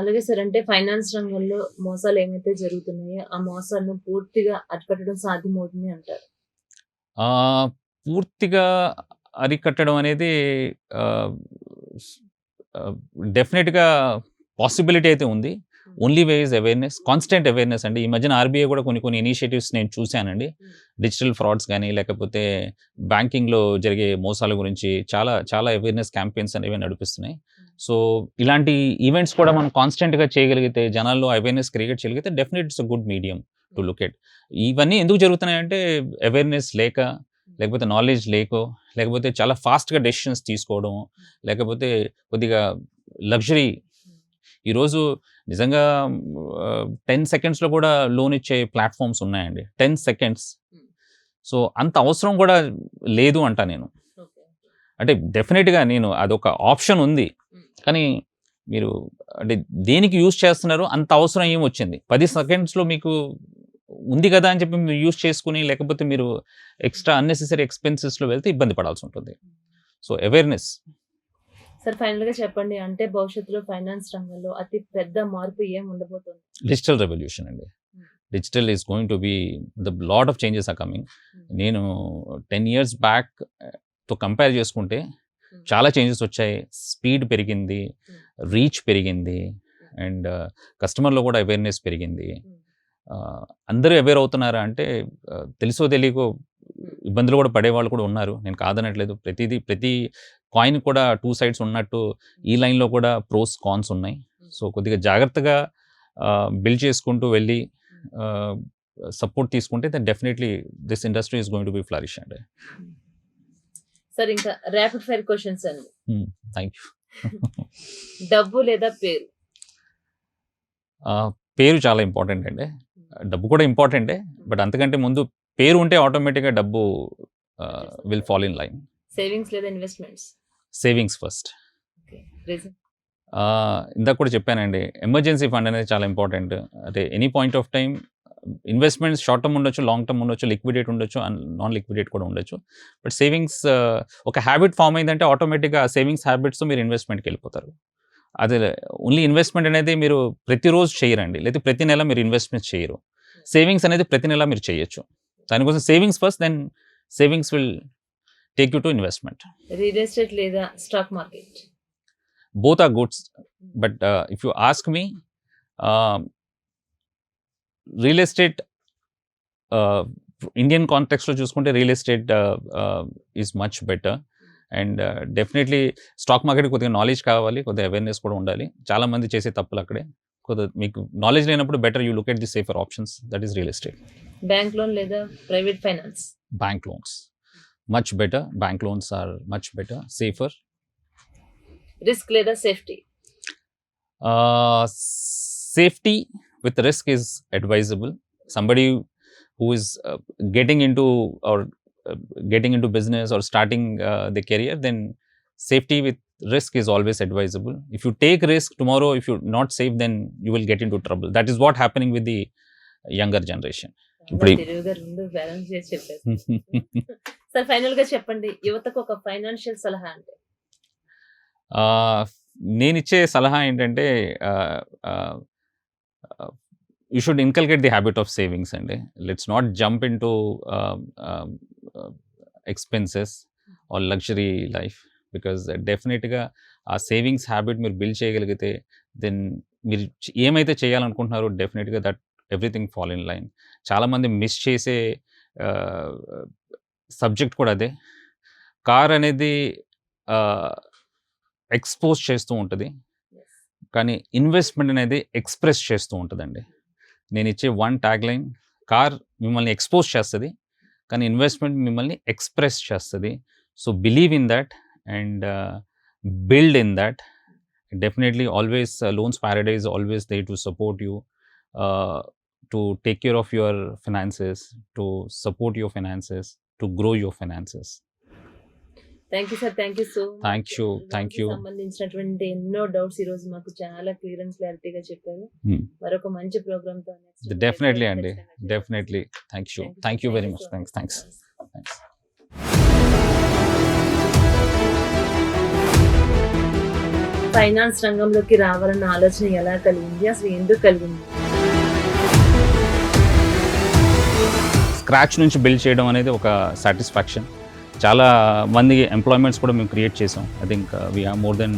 అలాగే సార్, అంటే ఫైనాన్స్ రంగంలో మోసాలు ఏమైతే జరుగుతున్నాయో ఆ మోసాలను పూర్తిగా అరికట్టడం సాధ్యమవుతుంది అంటారు? పూర్తిగా అరికట్టడం అనేది డెఫినెట్గా పాసిబిలిటీ అయితే ఉంది. Only way is awareness, constant awareness అండి. ఈ మధ్యన ఆర్బీఐ కూడా కొన్ని ఇనిషియేటివ్స్ నేను చూశానండి. డిజిటల్ ఫ్రాడ్స్ కానీ, లేకపోతే బ్యాంకింగ్లో జరిగే మోసాల గురించి చాలా అవేర్నెస్ క్యాంపెయిన్స్ అనేవి నడిపిస్తున్నాయి. సో ఇలాంటి ఈవెంట్స్ కూడా మనం కాన్స్టెంట్గా చేయగలిగితే, జనాల్లో అవేర్నెస్ క్రియేట్ చేయగలిగితే definite it's a good medium to look at. ఇవన్నీ ఎందుకు జరుగుతున్నాయంటే అవేర్నెస్ లేకపోతే నాలెడ్జ్ లేకపోతే చాలా ఫాస్ట్గా డెసిషన్స్ తీసుకోవడం, లేకపోతే కొద్దిగా లగ్జరీ. ఈరోజు నిజంగా 10 సెకండ్స్లో కూడా లోన్ ఇచ్చే ప్లాట్ఫామ్స్ ఉన్నాయండి. 10 సెకండ్స్. సో అంత అవసరం కూడా లేదు అంట నేను. అంటే డెఫినెట్గా అదొక ఆప్షన్ ఉంది, కానీ మీరు అంటే దేనికి యూజ్ చేస్తున్నారు అంత అవసరం ఏం వచ్చింది? 10 సెకండ్స్లో మీకు ఉంది కదా అని చెప్పి మీరు యూజ్ చేసుకుని, లేకపోతే మీరు ఎక్స్ట్రా అన్నెసెసరీ ఎక్స్పెన్సెస్లో వెళ్తే ఇబ్బంది పడాల్సి ఉంటుంది. So awareness. సార్ ఫైనల్ గా చెప్పండి, అంటే భవిష్యత్తులో ఫైనాన్స్ రంగంలో అతి పెద్ద మార్పు ఏం ఉండబోతుంది? డిజిటల్ రెవల్యూషన్ అండి. Digital is going to be lot of changes are coming. నేను 10 years బ్యాక్ తో కంపేర్ చేసుకుంటే చాలా చేంజెస్ వచ్చాయి. స్పీడ్ పెరిగింది, రీచ్ పెరిగింది, అండ్ కస్టమర్లో కూడా అవేర్నెస్ పెరిగింది. అందరూ అవేర్ అవుతున్నారా అంటే తెలుసో తెలియకో ఇబ్బందులు కూడా పడేవాళ్ళు కూడా ఉన్నారు, నేను కాదనట్లేదు. ప్రతి కాయిన్ కూడా 2 sides ఉన్నట్టు ఈ లైన్లో కూడా ప్రోస్ కాన్స్ ఉన్నాయి. సో కొద్దిగా జాగ్రత్తగా బిల్డ్ చేసుకుంటూ వెళ్ళి సపోర్ట్ తీసుకుంటే that definitely this industry is going to B flourish అండి. సార్ ఇంకా ర్యాపిడ్ ఫైర్ క్వశ్చన్స్ అండి. Thank you. డబ్బు లేదా పేరు? పేరు చాలా ఇంపార్టెంట్ అండి. డబ్బు కూడా ఇంపార్టెంటే, బట్ అంతకంటే ముందు పేరు ఉంటే ఆటోమేటిక్గా డబ్బు will fall in line. Savings లేదా ఇన్వెస్ట్మెంట్స్? Savings first. రీజన్? ఇందాక కూడా చెప్పానండి, ఎమర్జెన్సీ ఫండ్ అనేది చాలా ఇంపార్టెంట్. అంటే any point of time investments short term ఉండొచ్చు, లాంగ్ టర్మ్ ఉండొచ్చు, లిక్విడేట్ ఉండొచ్చు, నాన్ లిక్విడేట్ కూడా ఉండొచ్చు. బట్ సేవింగ్స్ ఒక హ్యాబిట్ ఫామ్ అయిందంటే ఆటోమేటిక్గా సేవింగ్స్ హ్యాబిట్స్తో మీరు ఇన్వెస్ట్మెంట్కి వెళ్ళిపోతారు. అదే ఓన్లీ ఇన్వెస్ట్మెంట్ అనేది మీరు ప్రతిరోజు చేయరండి, లేదా ప్రతి నెల మీరు ఇన్వెస్ట్మెంట్ చేయరు. సేవింగ్స్ అనేది ప్రతి నెల మీరు చేయొచ్చు. దానికోసం savings first, then savings will take you to investment. Real estate లేదా stock market? Both are good, but if you ask me, real estate, Indian context lo chuskunte real estate is much better, and definitely stock market కొద్దిగా knowledge కావాలి, కొద్దిగా awareness కూడా ఉండాలి. చాలా మంది చేసే తప్పులు అక్కడే. కొద్దిగా మీకు నాలెడ్జ్ లేనప్పుడు better you look at the safer options, that is real estate. Bank loan లేదా private finance? Bank loans much better. Bank loans are much better, safer. Risk లేదా safety? Safety with risk is advisable. Somebody who is getting into business or starting their career, then safety with risk is always advisable. If you take risk tomorrow, if you're not safe, then you will get into trouble. That is what happening with the younger generation. Balance చేసి చెప్పేసి. Sir final గా చెప్పండి, యువతకు ఒక financial సలహా అంటే? నేను ఇచ్చే సలహా ఏంటంటే, you should inculcate the habit of savings అండి. Let's not jump in to expenses or luxury life, because డెఫినెట్గా ఆ సేవింగ్స్ హ్యాబిట్ మీరు బిల్డ్ చేయగలిగితే దెన్ మీరు ఏమైతే చేయాలనుకుంటున్నారో డెఫినెట్గా that everything fall in line. చాలామంది మిస్ చేసే సబ్జెక్ట్ కూడా అదే. కార్ అనేది ఎక్స్పోజ్ చేస్తూ ఉంటుంది, కానీ ఇన్వెస్ట్మెంట్ అనేది ఎక్స్ప్రెస్ చేస్తూ ఉంటుందండి. నేను ఇచ్చే వన్ ట్యాగ్ లైన్, కార్ మిమ్మల్ని ఎక్స్పోజ్ చేస్తుంది, కానీ ఇన్వెస్ట్మెంట్ మిమ్మల్ని ఎక్స్ప్రెస్ చేస్తుంది. So believe in that and build in that. Definitely always loans Paradise always they to support you, to take care of your finances, to support your finances, to grow your finances. Thank you sir, thank you so Thank you, thank you. సంబంధించినటువంటి ఎన్నో doubts ఈ రోజు మాకు చాలా clear and క్లారిటీగా చెప్పారు. మరొక మంచి ప్రోగ్రామ్ తో Definitely అండి, definitely. Thank you very much. Thanks. Finance రంగంలోకి రావాలన్న ఆలోచన ఎలా కలిగింది, అసలు ఎందుకు కలిగింది? స్క్రాచ్ నుంచి బిల్డ్ చేయడం అనేది ఒక సాటిస్ఫాక్షన్. చాలా మంది ఎంప్లాయ్మెంట్స్ కూడా మేము క్రియేట్ చేసాం. I think we have more than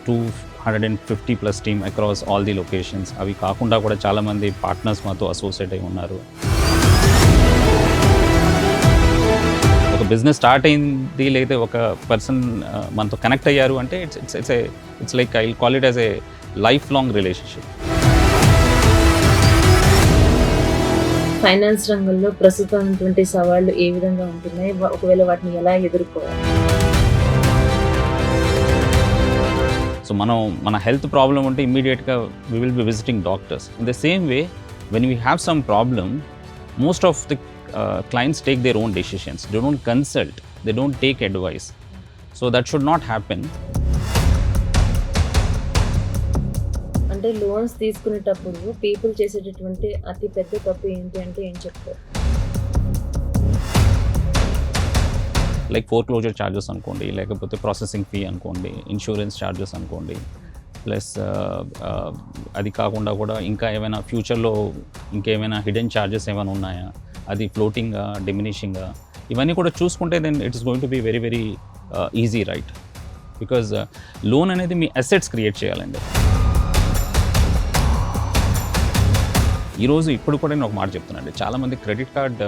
250+ team across all the locations. అవి కాకుండా కూడా చాలామంది పార్ట్నర్స్ మాతో అసోసియేట్ అయి ఉన్నారు. ఒక బిజినెస్ స్టార్ట్ అయింది, లేదా ఒక పర్సన్ మనతో కనెక్ట్ అయ్యారు అంటే it's like I call it as a life long relationship. Finance రంగంలో ప్రస్తుతం ఉన్నటువంటి సవాళ్లు ఏ విధంగా ఉంటున్నాయి, ఒకవేళ వాటిని ఎలా ఎదుర్కోవాలి? సో మన హెల్త్ ప్రాబ్లం ఉంటే ఇమ్మీడియట్గా we will be visiting doctors. In the same way when we have some problem, most of the clients take their own decisions. They don't consult, they don't take advice. So that should not happen. అంటే loans తీసుకునేటప్పుడు people చేసేటటువంటి అతి పెద్ద తప్పు ఏంటి అంటే ఏం చెప్తారు? లైక్ ఫోర్క్లోజర్ ఛార్జెస్ అనుకోండి, లేకపోతే ప్రాసెసింగ్ ఫీ అనుకోండి, ఇన్సూరెన్స్ ఛార్జెస్ అనుకోండి, ప్లస్ అది కాకుండా కూడా ఇంకా ఏమైనా ఫ్యూచర్లో ఇంకేమైనా హిడెన్ ఛార్జెస్ ఏమైనా ఉన్నాయా, అది ఫ్లోటింగా, డిమినిషింగా, ఇవన్నీ కూడా చూసుకుంటే then it is going to be very very easy, right? Because loan అనేది మీ అసెట్స్ క్రియేట్ చేయాలండి. ఈరోజు ఇప్పుడు కూడా నేను ఒక మాట చెప్తున్నానండి, చాలామంది క్రెడిట్ కార్డ్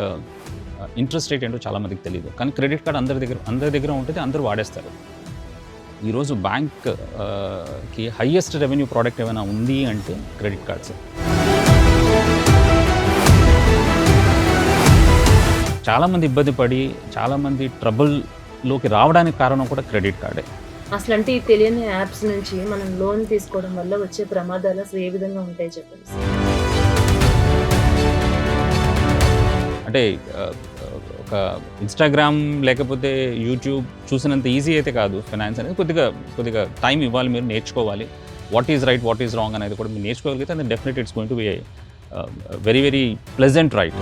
ఇంట్రెస్ట్ రేట్ ఏంటో చాలామందికి తెలియదు, కానీ క్రెడిట్ కార్డ్ అందరి దగ్గర ఉంటుంది, అందరూ వాడేస్తారు. ఈరోజు బ్యాంక్కి హయ్యెస్ట్ రెవెన్యూ ప్రోడక్ట్ ఏమైనా ఉంది అంటే క్రెడిట్ కార్డ్స్. చాలామంది ఇబ్బంది పడి చాలామంది ట్రబుల్లోకి రావడానికి కారణం కూడా క్రెడిట్ కార్డే. అసలు అంటే ఈ తెలియని యాప్స్ నుంచి మనం లోన్ తీసుకోవడం వల్ల వచ్చే ప్రమాదాలు అసలు ఏ విధంగా ఉంటాయి చెప్పండి సార్. అంటే ఒక ఇన్స్టాగ్రామ్ లేకపోతే యూట్యూబ్ చూసినంత ఈజీ అయితే కాదు ఫైనాన్స్ అనేది. కొద్దిగా టైం ఇవ్వాలి, మీరు నేర్చుకోవాలి. What is right, what is wrong అనేది కూడా మీరు నేర్చుకోగలిగితే అది definite it's going to be very very pleasant right.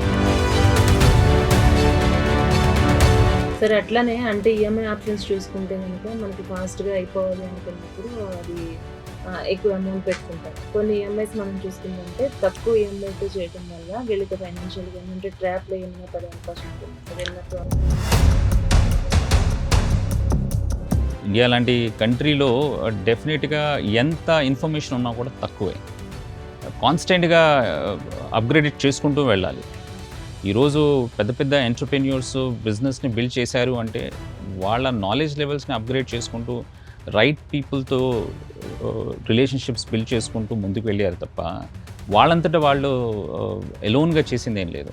సరే అట్లానే అంటే ఈఎంఐ ఆప్షన్స్ చూసుకుంటే కనుక మనకి ఫాస్ట్గా అయిపోవాలి అనుకున్నప్పుడు అది ఎక్కువ అమౌంట్ పెట్టుకుంటాం. కొన్ని ఈఎంఐస్ మనం చూసుకుందంటే తక్కువ ఈఎంఐతో చేయడం వల్ల వీళ్ళకి ఫైనాన్షియల్గా అంటే ట్రాప్లో ఏమైనా పడే అవకాశం ఉంటుంది. అది ఎన్నట్టు ఇండియా లాంటి కంట్రీలో డెఫినెట్గా ఎంత ఇన్ఫర్మేషన్ ఉన్నా కూడా తక్కువే. కాన్స్టెంట్గా అప్గ్రేడెడ్ చేసుకుంటూ వెళ్ళాలి. ఈరోజు పెద్ద పెద్ద ఎంటర్ప్రెన్యూర్స్ బిజినెస్ని బిల్డ్ చేశారు అంటే వాళ్ళ నాలెడ్జ్ లెవెల్స్ని అప్గ్రేడ్ చేసుకుంటూ రైట్ పీపుల్తో రిలేషన్షిప్స్ బిల్డ్ చేసుకుంటూ ముందుకు వెళ్ళారు తప్ప వాళ్ళంతటా వాళ్ళు ఎలోన్గా చేసింది ఏం లేదు.